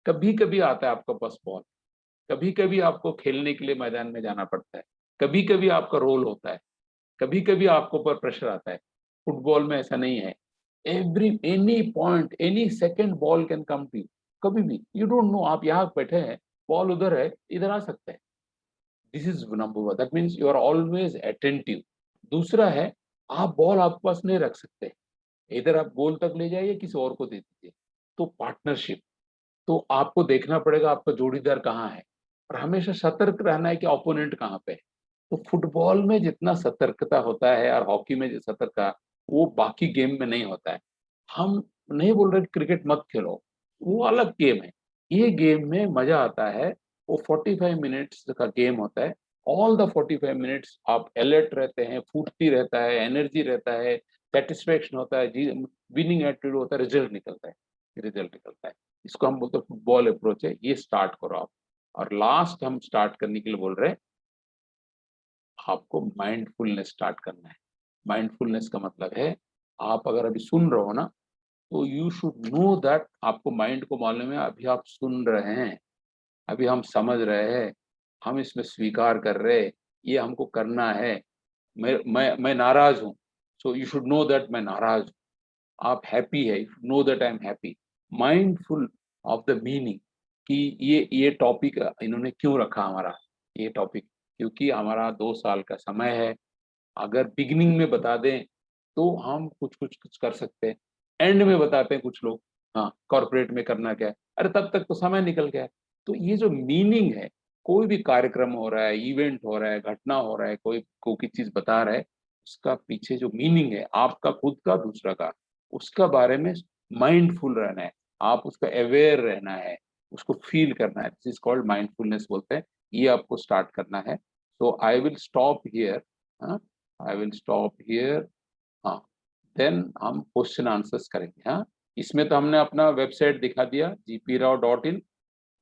कभी कभी आता है आपका पास बॉल, कभी कभी आपको खेलने के लिए मैदान में जाना पड़ता है, कभी कभी आपका रोल होता है, कभी कभी आपको ऊपर प्रेशर आता है। फुटबॉल में ऐसा नहीं है। Every any point, any second ball can come to you, कभी भी। यू डोंट नो, आप यहाँ बैठे हैं, बॉल उधर है, इधर आ सकता है। This is number 1, that means you are always attentive. दूसरा है, आप बॉल आपके पास नहीं रख सकते, इधर आप गोल तक ले जाइए, किसी और को दे दीजिए। तो पार्टनरशिप, तो आपको देखना पड़ेगा आपका जोड़ीदार कहाँ है, और हमेशा सतर्क रहना है कि ओपोनेंट कहाँ पे है। तो फुटबॉल में जितना सतर्कता होता है और हॉकी में जो सतर्कता, वो बाकी गेम में नहीं होता है। हम नहीं बोल रहे क्रिकेट मत खेलो, वो अलग गेम है। ये गेम में मजा आता है। वो 45 मिनट्स का गेम होता है। ऑल द 45 मिनट्स आप अलर्ट रहते हैं, फुर्ती रहता है, एनर्जी रहता है, सेटिस्फेक्शन होता है, विनिंग एटीट्यूड होता है, रिजल्ट निकलता है, रिजल्ट निकलता है। इसको हम बोलते हैं फुटबॉल अप्रोच है। ये स्टार्ट करो आप। और लास्ट हम स्टार्ट करने के लिए बोल रहे हैं, आपको माइंडफुलनेस स्टार्ट करना है। माइंडफुलनेस का मतलब है, आप अगर अभी सुन रहे हो ना, तो यू शुड नो दैट, आपको माइंड को मालूम है अभी आप सुन रहे हैं, अभी हम समझ रहे हैं, हम इसमें स्वीकार कर रहे हैं, ये हमको करना है। मैं नाराज हूँ, so you should know that मैं नाराज हूँ। आप हैप्पी है, you know that I am happy. Mindful of the meaning, कि ये टॉपिक इन्होंने क्यों रखा हमारा, ये टॉपिक, क्योंकि हमारा 2 साल का समय है। अगर बिगिनिंग में बता दें तो हम कुछ कुछ कुछ कर सकते हैं, एंड में बताते हैं कुछ लोग, हाँ कॉर्पोरेट में करना क्या है, अरे तब तक तो समय निकल गया है। तो ये जो मीनिंग है, कोई भी कार्यक्रम हो रहा है, इवेंट हो रहा है, घटना हो रहा है, कोई चीज बता रहा है, उसका पीछे जो मीनिंग है, आपका खुद का दूसरा का, उसका बारे में माइंडफुल रहना है, आप उसका अवेयर रहना है, उसको फील करना है। दिस इज कॉल्ड माइंडफुलनेस बोलते हैं। ये आपको स्टार्ट करना है। So I will stop here. I will stop here. हाँ, देन हम क्वेश्चन आंसर्स करेंगे। हाँ, इसमें तो हमने अपना वेबसाइट दिखा दिया gprao.in,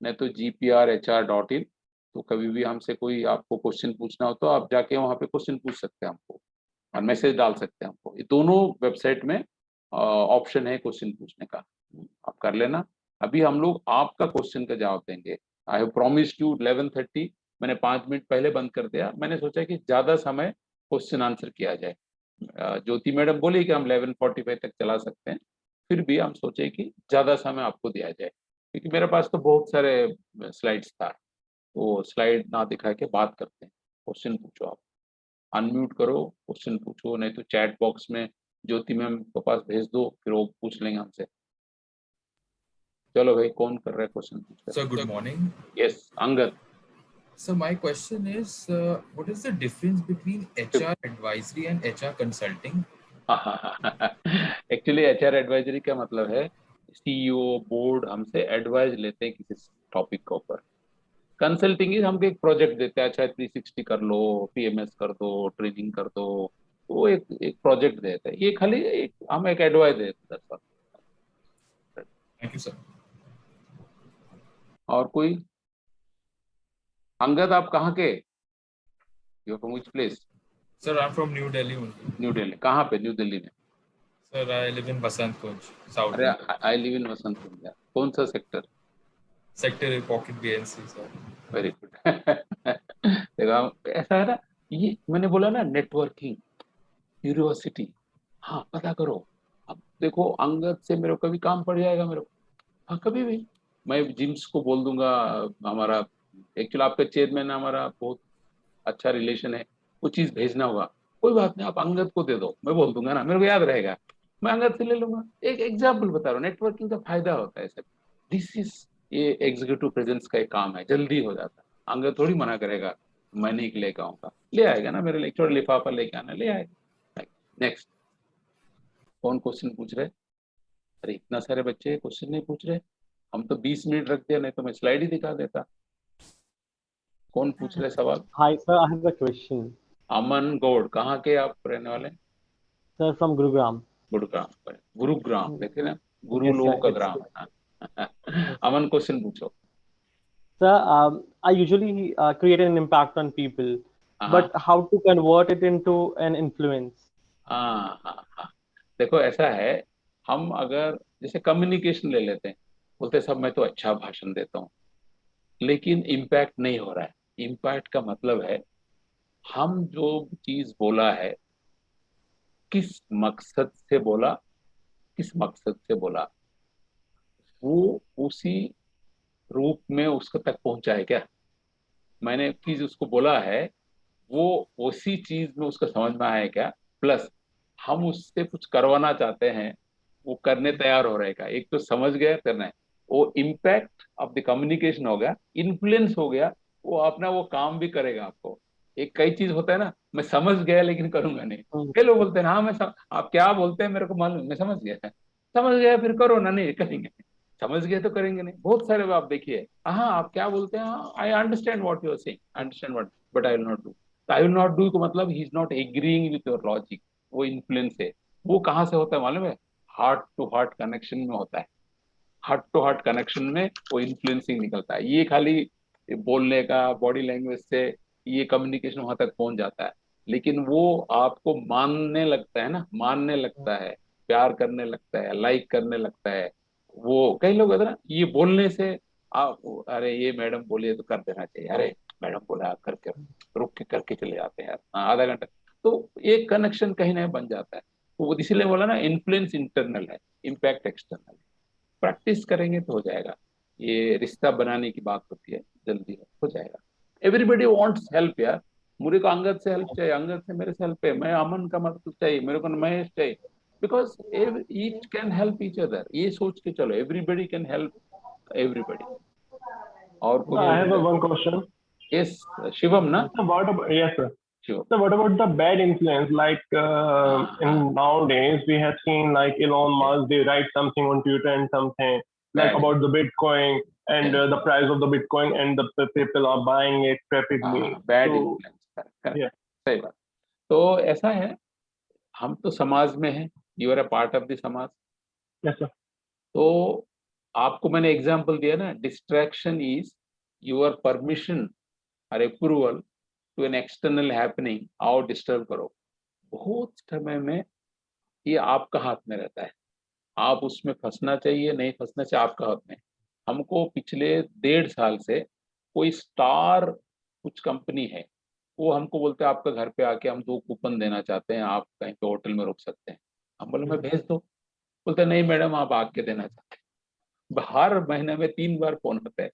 नहीं तो gprhr.in। तो कभी भी हमसे कोई आपको क्वेश्चन पूछना हो तो आप जाके वहाँ पे क्वेश्चन पूछ सकते हैं हमको और मैसेज डाल सकते हैं हमको। ये दोनों वेबसाइट में ऑप्शन है क्वेश्चन पूछने का, आप कर लेना। अभी हम लोग आपका क्वेश्चन का जवाब देंगे। आई हैव प्रॉमिस्ड यू 11:30, मैंने 5 मिनट पहले बंद कर दिया। मैंने सोचा कि ज्यादा समय क्वेश्चन आंसर किया जाए। ज्योति मैडम बोली कि हम 11:45 तक चला सकते हैं, फिर भी हम सोचे कि ज्यादा समय आपको दिया जाए, क्योंकि मेरे पास तो बहुत सारे स्लाइड्स था। तो स्लाइड ना दिखा के बात करते हैं। क्वेश्चन पूछो, आप अनम्यूट करो, क्वेश्चन पूछो, नहीं तो चैट बॉक्स में ज्योति मैम के पास भेज दो, फिर वो पूछ लेंगे हमसे। चलो भाई, कौन कर रहा है क्वेश्चन पूछ रहा Sir, good morning. है? Yes, Angad. So my question is, what is the difference between HR advisory and HR consulting? Actually HR advisory का मतलब है सीईओ बोर्ड हमसे एडवाइस लेते हैं किसी टॉपिक के ऊपर। कंसल्टिंग ही हमको एक प्रोजेक्ट देते हैं, अच्छा 360 कर लो, पीएमएस कर दो, ट्रेनिंग कर दो, वो एक प्रोजेक्ट देते हैं। ये खाली हम एक एडवाइस देते हैं सर। Thank you, sir. और कोई? अंगद, आप कहाँ के? You from which place? Sir, I'm from New Delhi only. New Delhi. कहाँ पे न्यू दिल्ली में? Sir, I live in Basant Kunj, South. अरे, आई लिव इन वसंत कुंज। कौन सा sector? Sector Pocket BNC, sir. Very good. देखो ऐसा है ना, ये मैंने बोला ना, नेटवर्किंग, क्यूरियोसिटी। हाँ, पता करो। अब देखो, अंगद से मेरे को कभी काम पड़ जाएगा मेरे को, हाँ कभी भी मैं जिम्स को बोल दूंगा। हमारा एक्चुअली आपका चेयरमैन, हमारा बहुत अच्छा रिलेशन है, वो चीज भेजना होगा, कोई बात नहीं, आप अंगद को दे दो, मैं बोल दूंगा ना, मेरे को याद रहेगा, मैं अंगद से ले लूंगा। एक एग्जाम्पल बता रहा हूँ, नेटवर्किंग का फायदा होता है सर। दिस इज, ये एग्जीक्यूटिव प्रेजेंस का एक काम है, जल्दी हो जाता है। अंगद थोड़ी मना करेगा, मैं नहीं लेके आऊंगा, ले आएगा ना मेरे लिए, छोटा लिफाफा लेके आना, ले आएगा। नेक्स्ट, कौन क्वेश्चन पूछ रहे? अरे इतना सारे बच्चे क्वेश्चन नहीं पूछ रहे, हम तो 20 मिनट रख दिया, नहीं तो मैं स्लाइड ही दिखा देता। कौन पूछ रहे सवाल? Hi, sir. I have a question. अमन गौड़, कहाँ के आप रहने वाले? Sir, from Gurugram. गुरुग्राम पर। गुरुग्राम देखे ना, गुरु Yes, sir. लोगों का It's ग्राम है ना। अमन, क्वेश्चन पूछो। sir. I usually create an impact on people, हाँ but how to convert it into an influence? हाँ हाँ हाँ। देखो ऐसा है, हम अगर जैसे कम्युनिकेशन ले लेते हैं, बोलते हैं सब मैं तो अच्छा भाषण देता हूँ, लेकिन इम्पैक्ट नहीं हो रहा है। इम्पैक्ट का मतलब है हम जो चीज बोला है, किस मकसद से बोला, किस मकसद से बोला, वो उसी रूप में उसको तक पहुंचा है क्या? मैंने चीज उसको बोला है, वो उसी चीज में उसको समझ में आया है क्या? प्लस हम उससे कुछ करवाना चाहते हैं, वो करने तैयार हो रहेगा। एक तो समझ गया करना है, वो इम्पैक्ट ऑफ द कम्युनिकेशन हो गया, इन्फ्लुएंस हो गया, वो अपना वो काम भी करेगा आपको। एक कई चीज होता है ना, मैं समझ गया लेकिन करूंगा नहीं। कई लोग बोलते हैं हाँ आप क्या बोलते हैं मेरे को मालूम, मैं समझ गया, समझ गया फिर करो ना, नहीं करेंगे, समझ गए तो करेंगे नहीं। बहुत सारे आप देखिए, हाँ आप क्या बोलते हैं, I understand what you are saying, understand what, but I will not do. I will not do को मतलब he is not agreeing with your logic. वो इन्फ्लुएंस है, वो कहाँ से होता है मालूम है? हार्ट टू हार्ट कनेक्शन में होता है। हार्ट टू हार्ट कनेक्शन में वो इन्फ्लुएंसिंग निकलता है। ये खाली बोलने का, बॉडी लैंग्वेज से ये कम्युनिकेशन वहां तक पहुंच जाता है, लेकिन वो आपको मानने लगता है ना, मानने लगता है, प्यार करने लगता है, लाइक करने लगता है। वो कई लोग होते हैं ना, ये बोलने से आप, अरे ये मैडम बोलिए तो कर देना चाहिए, अरे मैडम बोला करके, रुक के करके चले जाते हैं यार, आधा घंटा। तो एक कनेक्शन कहीं ना बन जाता है। तो वो इसीलिए बोला ना, इन्फ्लुएंस इंटरनल है, इम्पैक्ट एक्सटर्नल है। प्रैक्टिस करेंगे तो हो जाएगा। ये रिश्ता बनाने की बात होती है, जल्दी हो जाएगा। एवरीबडी वांट्स हेल्प यार। मुझे को अंगद से हेल्प चाहिए, अंगद से मेरे से हेल्प है, मैं अमन का मदद चाहिए, मेरे को महेश चाहिए, because each can help each other. ये सोच के चलो, एवरीबडी कैन हेल्प एवरीबडी। और So I have a one question. Yes, Shivam ना? So what about, yes, sir. Shivam, So what about the bad influence? Like in nowadays, we have seen like Elon Musk, they write something on Twitter and something like Bad. about the Bitcoin and Yes. the price of the Bitcoin and the people are buying it rapidly. Bad So, influence, yeah. सही बात। तो ऐसा है, हम तो समाज में हैं, you are a part of the समाज। Yes, sir. तो आपको मैंने एग्जांपल दिया ना, डिस्ट्रैक्शन इज योर परमिशन और approval to an external happening, आओ डिस्टर्ब करो। बहुत समय में ये आपका हाथ में रहता है, आप उसमें फंसना चाहिए नहीं फंसना चाहिए आपका हाथ में। हमको पिछले 1.5 साल से कोई स्टार कुछ कंपनी है, वो हमको बोलते हैं आपका घर पे आके हम 2 कूपन देना चाहते हैं, आप कहीं पे होटल में रुक सकते हैं। हम बोले मैं भेज दो, बोलते नहीं मैडम आप आके देना चाहते हैं। हर महीने में 3 बार फोन आता है,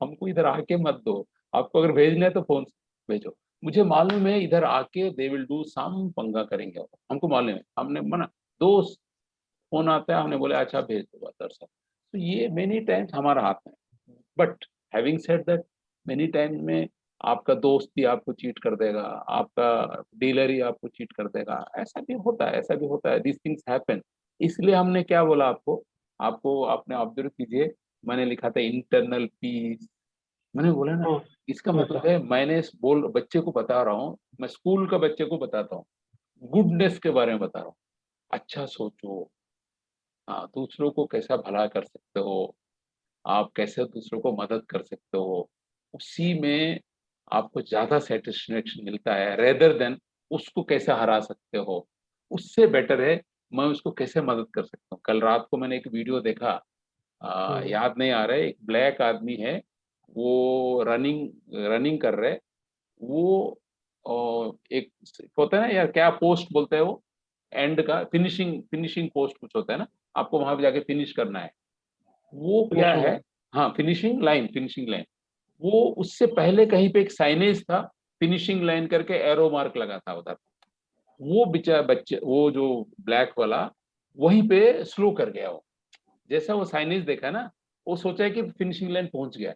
हमको इधर आके मत दो, आपको अगर भेजना है तो फोन से भेजो। मुझे मालूम है इधर आके दे विल डू सम पंगा करेंगे, हमको मालूम है, हमने मना। दोस्त फोन आता है, हमने बोला अच्छा भेज दो दरअसल। तो ये मेनी टाइम्स हमारा हाथ में। But having said that, many times में आपका दोस्त ही आपको चीट कर देगा, आपका डीलर ही आपको चीट कर देगा, ऐसा भी होता है, ऐसा भी होता है, दिस थिंग्स हैपन। इसलिए हमने क्या बोला आपको, आपको आपने ऑब्जर्व कीजिए, मैंने लिखा था इंटरनल पीस। मैंने बोला ना, इसका मतलब है मैंने बोल बच्चे को बता रहा हूँ, मैं स्कूल का बच्चे को बताता हूँ, गुडनेस के बारे में बता रहा हूँ। अच्छा सोचो, हाँ दूसरों को कैसा भला कर सकते हो, आप कैसे दूसरों को मदद कर सकते हो, उसी में आपको ज्यादा सेटिस्फेक्शन मिलता है, रेदर देन उसको कैसे हरा सकते हो। उससे बेटर है मैं उसको कैसे मदद कर सकता हूँ। कल रात को मैंने एक वीडियो देखा, याद नहीं आ रहा है, एक ब्लैक आदमी है, वो रनिंग रनिंग कर रहे, वो एक होता है ना यार, क्या पोस्ट बोलते हैं वो, एंड का फिनिशिंग फिनिशिंग पोस्ट कुछ होता है ना, आपको वहां पे जाके फिनिश करना है, वो क्या है, हाँ फिनिशिंग लाइन, फिनिशिंग लाइन। वो उससे पहले कहीं पे एक साइनेज था, फिनिशिंग लाइन करके एरो मार्क लगा था उधर। वो बेचारा बच्चे, वो जो ब्लैक वाला, वहीं पे स्लो कर गया। वो जैसा वो साइनेज देखा ना, वो सोचा है कि फिनिशिंग लाइन पहुंच गया,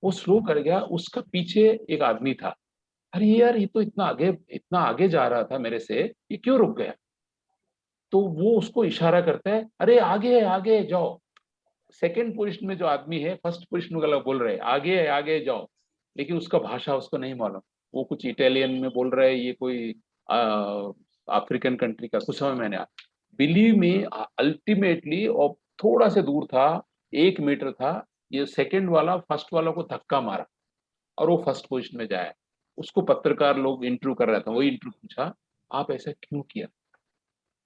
वो स्लो कर गया। उसका पीछे एक आदमी था, अरे यार ये तो इतना आगे जा रहा था मेरे से, ये क्यों रुक गया। तो वो उसको इशारा करता है, अरे आगे आगे जाओ। सेकंड पोजीशन में जो आदमी है फर्स्ट पोजीशन वाला बोल रहे हैं आगे जाओ, लेकिन उसका भाषा उसको नहीं मालूम, वो कुछ इटालियन में बोल रहा है, ये कोई अफ्रीकन कंट्री का, कुछ समझ में नहीं आया। बिलीव में अल्टीमेटली, और थोड़ा से दूर था, 1 मीटर था, ये सेकंड वाला फर्स्ट वाला को धक्का मारा और वो फर्स्ट पोजीशन में जाया। उसको पत्रकार लोग इंटरव्यू कर रहा था, वही इंटरव्यू पूछा आप ऐसा क्यों किया,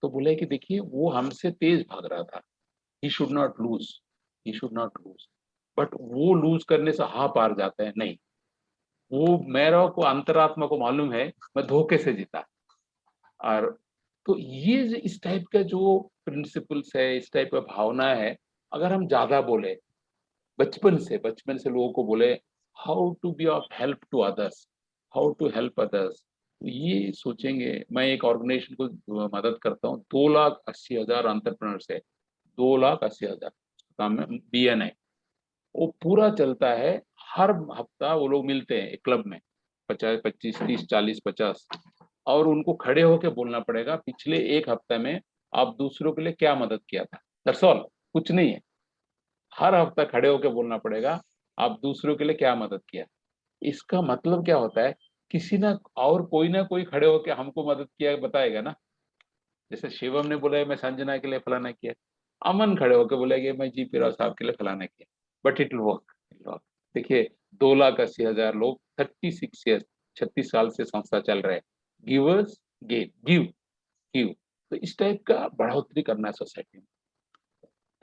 तो बोले कि देखिए वो हमसे तेज भाग रहा था, he should not lose, he should not lose. But वो लूज करने से हाँ पार जाता है नहीं, वो मेरा को अंतरात्मा को मालूम है मैं धोखे से जीता। और तो ये इस टाइप का जो प्रिंसिपल्स है, इस टाइप का भावना है, अगर हम ज्यादा बोले, बचपन से लोगों को बोले how to be of help to others, how to help others, ये सोचेंगे। मैं एक ऑर्गेनाइजेशन को मदद करता हूँ, 2,80,000 एंटरप्रेन्योर्स है, 2,80,000 काम में BNI, वो पूरा चलता है। हर हफ्ता वो लोग मिलते हैं एक क्लब में, 50, 25, 30, 40, 50, और उनको खड़े होके बोलना पड़ेगा पिछले 1 हफ्ते में आप दूसरों के लिए क्या मदद किया था, दैट्स ऑल, कुछ नहीं है। हर हफ्ता खड़े होके बोलना पड़ेगा आप दूसरों के लिए क्या मदद किया। इसका मतलब क्या होता है, किसी ना और कोई ना कोई खड़े होके हमको मदद किया बताएगा ना। जैसे शिवम ने बोला मैं संजना के लिए फलाना किया, अमन खड़े होकर बोलेंगे मैं जीपी राव साहब के लिए फलाना किया, बट इट विल वर्क। देखिए 2,80,000 लोग, 36 ईयर्स, 36 साल से संस्था चल रहा है, गिवर्स गिव गिव। तो इस टाइप का बढ़ोतरी करना है सोसाइटी में।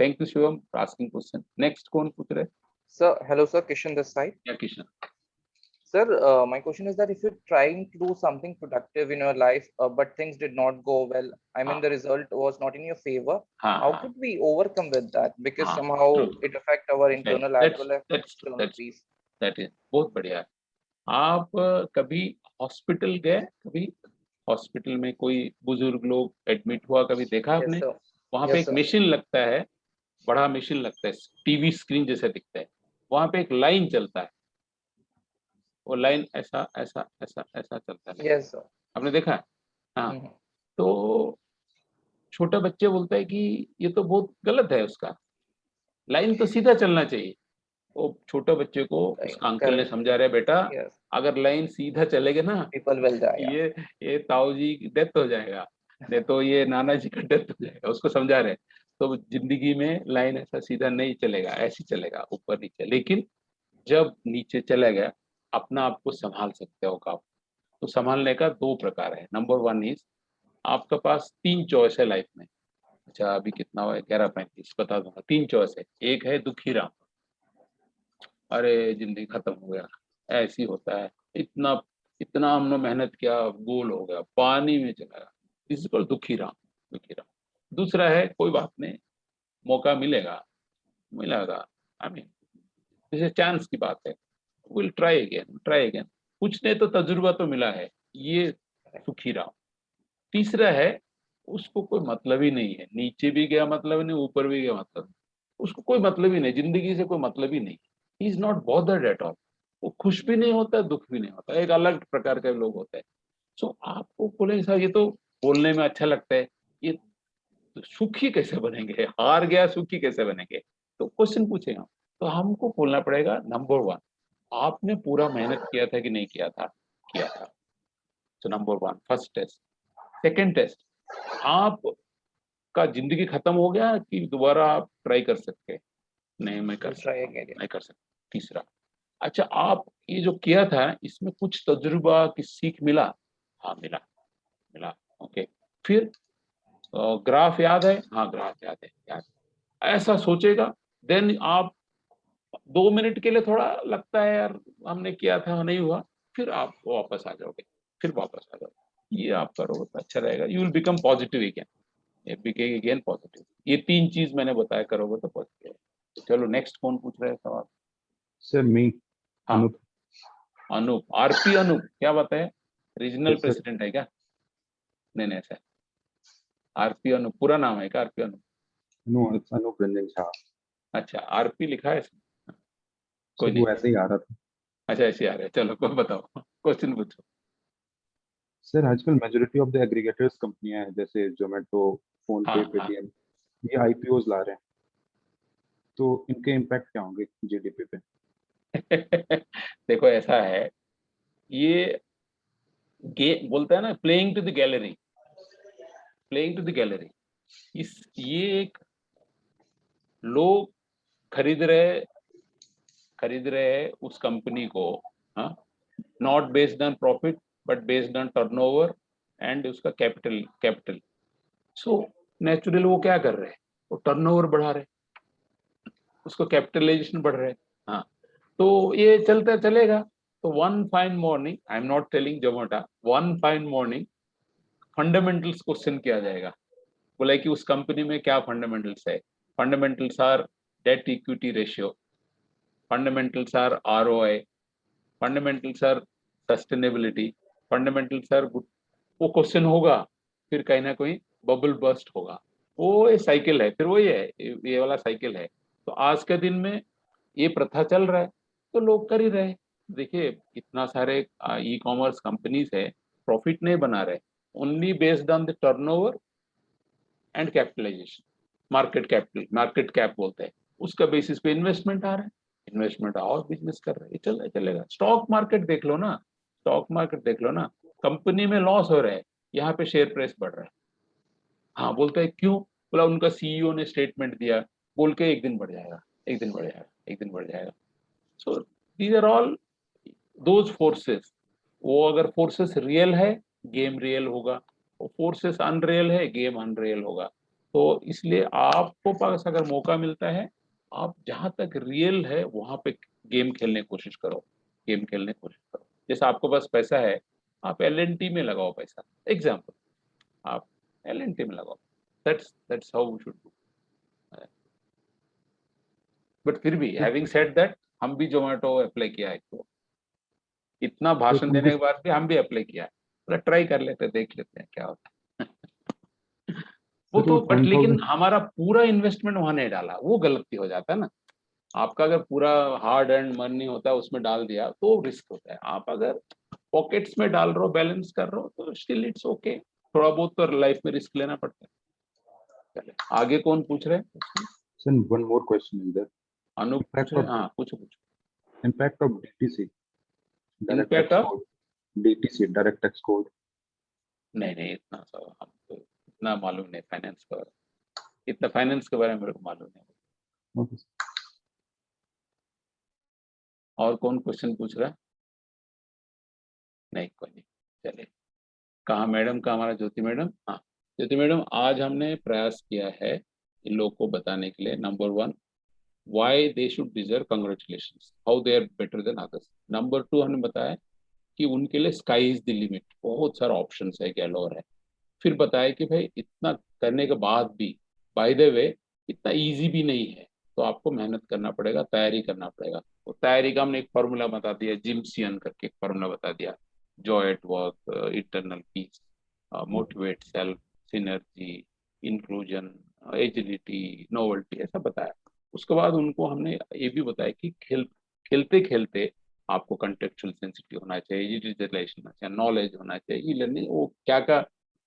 Thank you Shivam for asking question. Next कौन पूछ रहे हैं? Sir, hello sir, Kishan this side. या Kishan? Sir, my question is that if you're trying to do something productive in your life, but things did not go well, I mean the result was not in your favor, हाँ how हाँ, could we overcome with that? Because हाँ, somehow true. it affect our internal as well as external that's peace. that is बहुत बढ़िया है। आप कभी hospital गए, कभी हॉस्पिटल में कोई बुजुर्ग लोग एडमिट हुआ कभी देखा Yes आपने? sir. वहां पे Yes एक sir. मशीन लगता है, बड़ा मशीन लगता है, टीवी स्क्रीन जैसा दिखता है, वहां पे एक लाइन चलता है, वो लाइन ऐसा ऐसा ऐसा ऐसा चलता है, Yes sir. आपने देखा है? हाँ। Mhm. तो छोटा बच्चे बोलता है कि ये तो बहुत गलत है, उसका लाइन तो सीधा चलना चाहिए। वो छोटे बच्चे को उसका अंकल ने Correct. समझा रहा है, बेटा Yes. अगर लाइन सीधा चलेगा ना, People will die. Yeah. ये ताऊ जी की डेथ हो जाएगा, नहीं तो ये नाना जी का डेथ हो जाएगा, उसको समझा रहे। तो जिंदगी में लाइन ऐसा सीधा नहीं चलेगा, ऐसे चलेगा ऊपर नीचे। लेकिन जब नीचे चला गया, अपना आप को संभाल सकते हो आप। तो संभालने का दो प्रकार है। नंबर वन इज, आपके पास 3 चॉइस है लाइफ में। अच्छा अभी कितना हुआ है, 11:35, बता दूंगा। 3 चॉइस है। एक है दुखी राम, अरे जिंदगी खत्म हो गया, ऐसी होता है, इतना इतना हमने मेहनत किया, गोल हो गया, पानी में चला गया, इस पर दुखी राम, दुखी राम। दूसरा है, कोई बात नहीं, मौका मिलेगा, मिलेगा, आई मीन जैसे चांस की बात है, will try again, try again, कुछ नहीं तो तजुर्बा तो मिला है, ये सुखी राम। तीसरा है, उसको कोई मतलब ही नहीं है, नीचे भी गया मतलब नहीं, ऊपर भी गया मतलब नहीं, उसको कोई मतलब ही नहीं, जिंदगी से कोई मतलब ही नहीं, ही is not bothered at all. वो खुश भी नहीं होता, दुख भी नहीं होता, एक अलग प्रकार के लोग होते हैं। सो आपको बोले सर ये तो बोलने में अच्छा लगता है, ये तो सुखी कैसे बनेंगे, हार गया सुखी कैसे बनेंगे? तो क्वेश्चन पूछे हम, तो हमको बोलना पड़ेगा नंबर वन, आपने पूरा मेहनत किया था कि नहीं किया था? किया था। तो number one, first test. Second test, आप का जिंदगी खत्म हो गया कि दोबारा आप ट्राई कर सकते हैं? नहीं, मैं कर We'll try सकता हूँ, again. मैं कर सकता हूँ। तीसरा, अच्छा आप ये जो किया था इसमें कुछ तजुर्बा की सीख मिला? हाँ मिला, मिला, ओके। फिर ग्राफ याद है? हाँ ग्राफ याद है, याद। ऐसा सोचेगा, देन आप 2 मिनट के लिए थोड़ा लगता है यार हमने किया था नहीं हुआ, फिर आप वापस आ जाओगे, फिर वापस आ जाओगे। ये आप करोगे तो अच्छा रहेगा, you will become positive again, become again positive. ये 3 चीज मैंने बताया, करोगे तो पॉजिटिव है। चलो नेक्स्ट कौन पूछ रहे हैं सवाल? सर मी हाँ अनूप। अनूप, आरपी अनूप, क्या बताए, रीजनल Yes, sir. प्रेसिडेंट है क्या? नहीं नहीं ऐसा, आरपी अनूप पूरा नाम है क्या, आरपी अनूप? नो, अनूप रंजन शाह। अच्छा आरपी लिखा है इसमें, कोई सर नहीं। वो ऐसे ही आ रहा था। अच्छा ऐसे आ रहे हैं, चलो कोई बताओ, क्वेश्चन पूछो। सर आजकल मेजोरिटी ऑफ द एग्रीगेटर्स कंपनियां हैं जैसे जोमेटो, फोन हाँ पे, हाँ पेटीएम, ये आईपीओज ला रहे हैं, तो इनके इम्पैक्ट क्या होंगे जीडीपी पे? देखो ऐसा है, ये बोलता है ना, playing to the gallery, playing to the gallery. इस ये एक, लोग खरीद रहे खरीद रहे हैं उस कंपनी को, हाँ, not based on profit but based on turnover and उसका कैपिटल। सो नेचुरल वो क्या कर रहे हैं, वो टर्नओवर बढ़ा रहे, उसको कैपिटलाइजेशन बढ़ रहे हैं। हाँ, तो ये चलता चलेगा। तो one fine morning, I am not telling Zomato, one fine morning fundamentals question किया जाएगा। बोला कि उस कंपनी में क्या फंडामेंटल्स है? Fundamentals are debt equity ratio, fundamentals are ROI, fundamentals are sustainability, fundamentals are good. वो क्वेश्चन होगा, फिर कहीं ना कहीं बबल बर्स्ट होगा। वो ये साइकिल है, फिर वही है, ये वाला साइकिल है। तो आज के दिन में ये प्रथा चल रहा है, तो लोग कर ही रहे हैं। देखिए इतना सारे ई कॉमर्स कंपनीज है, प्रॉफिट नहीं बना रहे, only based on the turnover and capitalisation, market cap बोलते हैं, उसका बेसिस पे इन्वेस्टमेंट आ रहा है, इन्वेस्टमेंट और बिजनेस कर रहे हैं, चलेगा। स्टॉक मार्केट देख लो ना, स्टॉक मार्केट देख लो ना, कंपनी में लॉस हो रहा है, यहाँ पे शेयर प्राइस बढ़ रहा है। हाँ बोलते हैं क्यों, बोला उनका सीईओ ने स्टेटमेंट दिया, बोल के एक दिन बढ़ जाएगा, एक दिन बढ़ जाएगा, एक दिन बढ़ जाएगा। So these are all those forces. वो अगर फोर्सेस रियल है, गेम रियल होगा, वो फोर्सेस अनरियल है, गेम अनरियल होगा। तो इसलिए आपको पास अगर मौका मिलता है, आप जहां तक रियल है वहां पे गेम खेलने की कोशिश करो, गेम खेलने की कोशिश करो। जैसे आपको पास पैसा है, आप एलएनटी में लगाओ पैसा, एग्जाम्पल, आप एलएनटी में लगाओ, that's how we should do. But फिर भी हैविंग सेड दैट, हम भी जोमेटो अप्लाई किया है, तो इतना भाषण देने के बाद भी हम भी अप्लाई किया है, मतलब ट्राई कर लेते हैं, देख लेते हैं क्या होता है। वो सर तो वो बट लेकिन 10,000। हमारा पूरा इन्वेस्टमेंट वहां नहीं डाला, वो गलती हो जाता है ना। आपका अगर पूरा हार्ड एंड मनी होता है उसमें डाल दिया तो रिस्क होता है। आप अगर पॉकेट्स में डाल रहे हो, बैलेंस कर रहे हो, तो स्टिल इट्स ओके। थोड़ा बहुत तो लाइफ में रिस्क लेना पड़ता है। चले आगे कौन पूछ रहे हैं? Sir one more question is there. Anoop पूछ Impact रहे of हैं, हाँ पूछो। impact of DTC, direct impact tax of, code, DTC, direct tax code. नहीं इतना सा हम तो इतना मालूम नहीं फाइनेंस का। इतना फाइनेंस के बारे में मेरे को मालूम नहीं। ओके और कौन क्वेश्चन पूछ रहा है? नहीं, कोई नहीं, चलिए। कहाँ मैडम का, हमारा ज्योति मैडम? हाँ ज्योति मैडम, आज हमने प्रयास किया है इन लोगों को बताने के लिए, number 1 why they should deserve congratulation, how they are better than others. Number 2 हमने बताया कि उनके लिए स्काई इज द लिमिट, बहुत सारा ऑप्शन है, गैलोर है। फिर बताया कि भाई इतना करने के बाद भी, बाय द वे, इतना इजी भी नहीं है, तो आपको मेहनत करना पड़ेगा, तैयारी करना पड़ेगा। तो तैयारी का हमने एक फॉर्मूला बता दिया, जिमसियन करके एक फॉर्मूला बता दिया, Joy at work, internal peace, motivate self, synergy, inclusion, agility, novelty, ऐसा बताया। उसके बाद उनको हमने ये भी बताया कि खेलते खेलते आपको कंटेक्चुअल सेंसिटिव होना चाहिए, डिजिटलाइजेशन होना चाहिए, नॉलेज होना चाहिए, ई लर्निंग, वो क्या क्या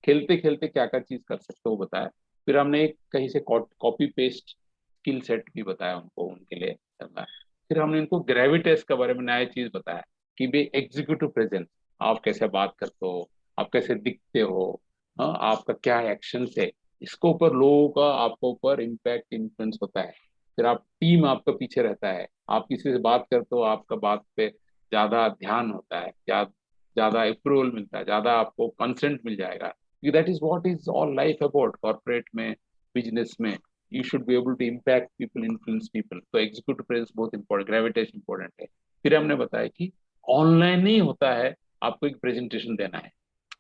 खेलते खेलते क्या क्या चीज कर सकते हो वो बताया। फिर हमने एक कहीं से कॉपी पेस्ट स्किल सेट भी बताया उनको, उनके लिए करना है। फिर हमने इनको ग्रेविटेस के बारे में नया चीज बताया कि भाई एग्जीक्यूटिव प्रेजेंस, आप कैसे बात करते हो, आप कैसे दिखते हो, हाँ, आपका क्या एक्शन है, इसके ऊपर लोगों का आपके ऊपर इम्पैक्ट इन्फ्लुएंस होता है। फिर आप टीम आपका पीछे रहता है, आप किसी से बात करते हो, आपका बात पे ज्यादा ध्यान होता है, ज्यादा अप्रूवल मिलता है, ज्यादा आपको कंसेंट मिल जाएगा। That is what is all life about, corporate में, बिजनेस में, you should be able to impact people, influence people. तो एग्जीक्यूटिव प्रेजेंस बहुत इंपॉर्टेंट, ग्रेविटेशन इंपॉर्टेंट है। फिर हमने बताया कि ऑनलाइन ही होता है, आपको एक प्रेजेंटेशन देना है,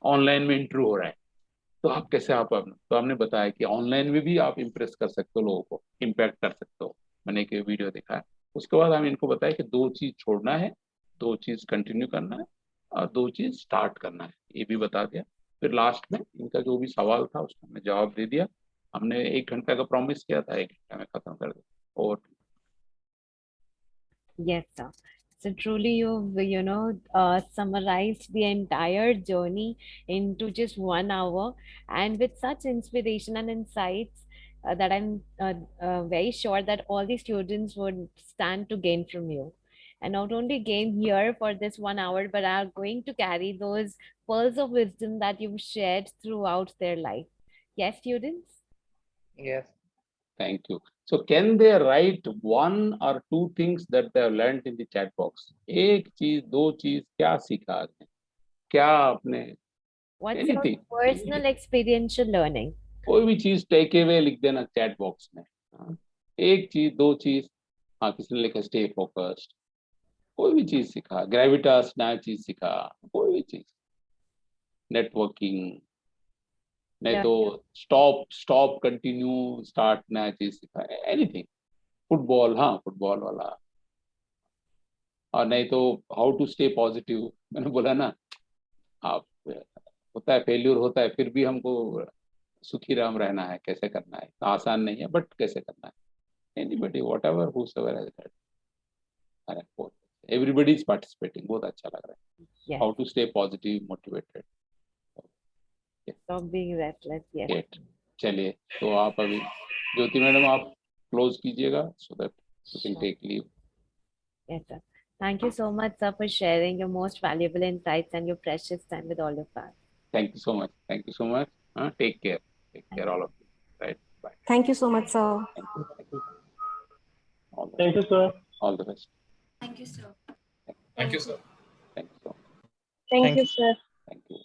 ऑनलाइन में इंटरव्यू हो रहा है, तो आप कैसे तो हमने बताया कि ऑनलाइन में भी आप इम्प्रेस कर सकते हो, लोगों को इम्पैक्ट कर सकते हो। मैंने एक वीडियो देखा है। उसके बाद हम इनको बताया कि 2 चीज छोड़ना है, 2 चीज कंटिन्यू करना है, और 2 चीज स्टार्ट करना है, ये भी बता दिया। फिर लास्ट में इनका जो भी सवाल था उसका हमने जवाब दे दिया। हमने 1 घंटा का प्रॉमिस किया था, 1 घंटा में खत्म कर दिया। और Yes, sir. So truly you've summarized the entire journey into just 1 hour, and with such inspiration and insights that I'm very sure that all the students would stand to gain from you. And not only gain here for this 1 hour, but are going to carry those pearls of wisdom that you've shared throughout their life. Yes, students? Yes. thank you. So can they write 1 or 2 things that they have learned in the chat box? एक चीज, 2 चीज, क्या सीखा आपने, क्या आपने, What's your anything, personal experiential learning? कोई भी चीज टेक अवे लिख देना चैट बॉक्स में। हाँ, 1 चीज, 2 चीज। हाँ, किसी ने लिखा स्टे फोकस्ड, कोई भी चीज सीखा, ग्रेविटास नया चीज सीखा, कोई भी चीज, नेटवर्किंग, नहीं Yeah. तो स्टॉप कंटिन्यू स्टार्ट नया चीज सीखा, एनीथिंग, फुटबॉल, हाँ फुटबॉल वाला। और नहीं तो हाउ टू स्टे पॉजिटिव, मैंने बोला ना, आप होता है, फेल्यूर होता है, फिर भी हमको सुखी राम रहना है, कैसे करना है, आसान नहीं है, बट कैसे करना है। Anybody, what ever, whosoever has that, everybody is participating, बहुत अच्छा लग रहा है। Yes. How to stay positive, motivated. Stop being restless. Yes. चलिए, तो आप अभी ज्योति मैडम आप क्लोज कीजिएगा, so that you can Sure. Take leave. Yes, sir. Thank you so much, sir, for sharing your most valuable insights and your precious time with all of us. Thank you so much, thank you so much. Take care all of you, right, bye. Thank you so much, sir. Thank you, Thank you, sir. All the best. Thank you, sir. Thank you, sir. Thank you so much, Thank Thank you, sir. Thank you.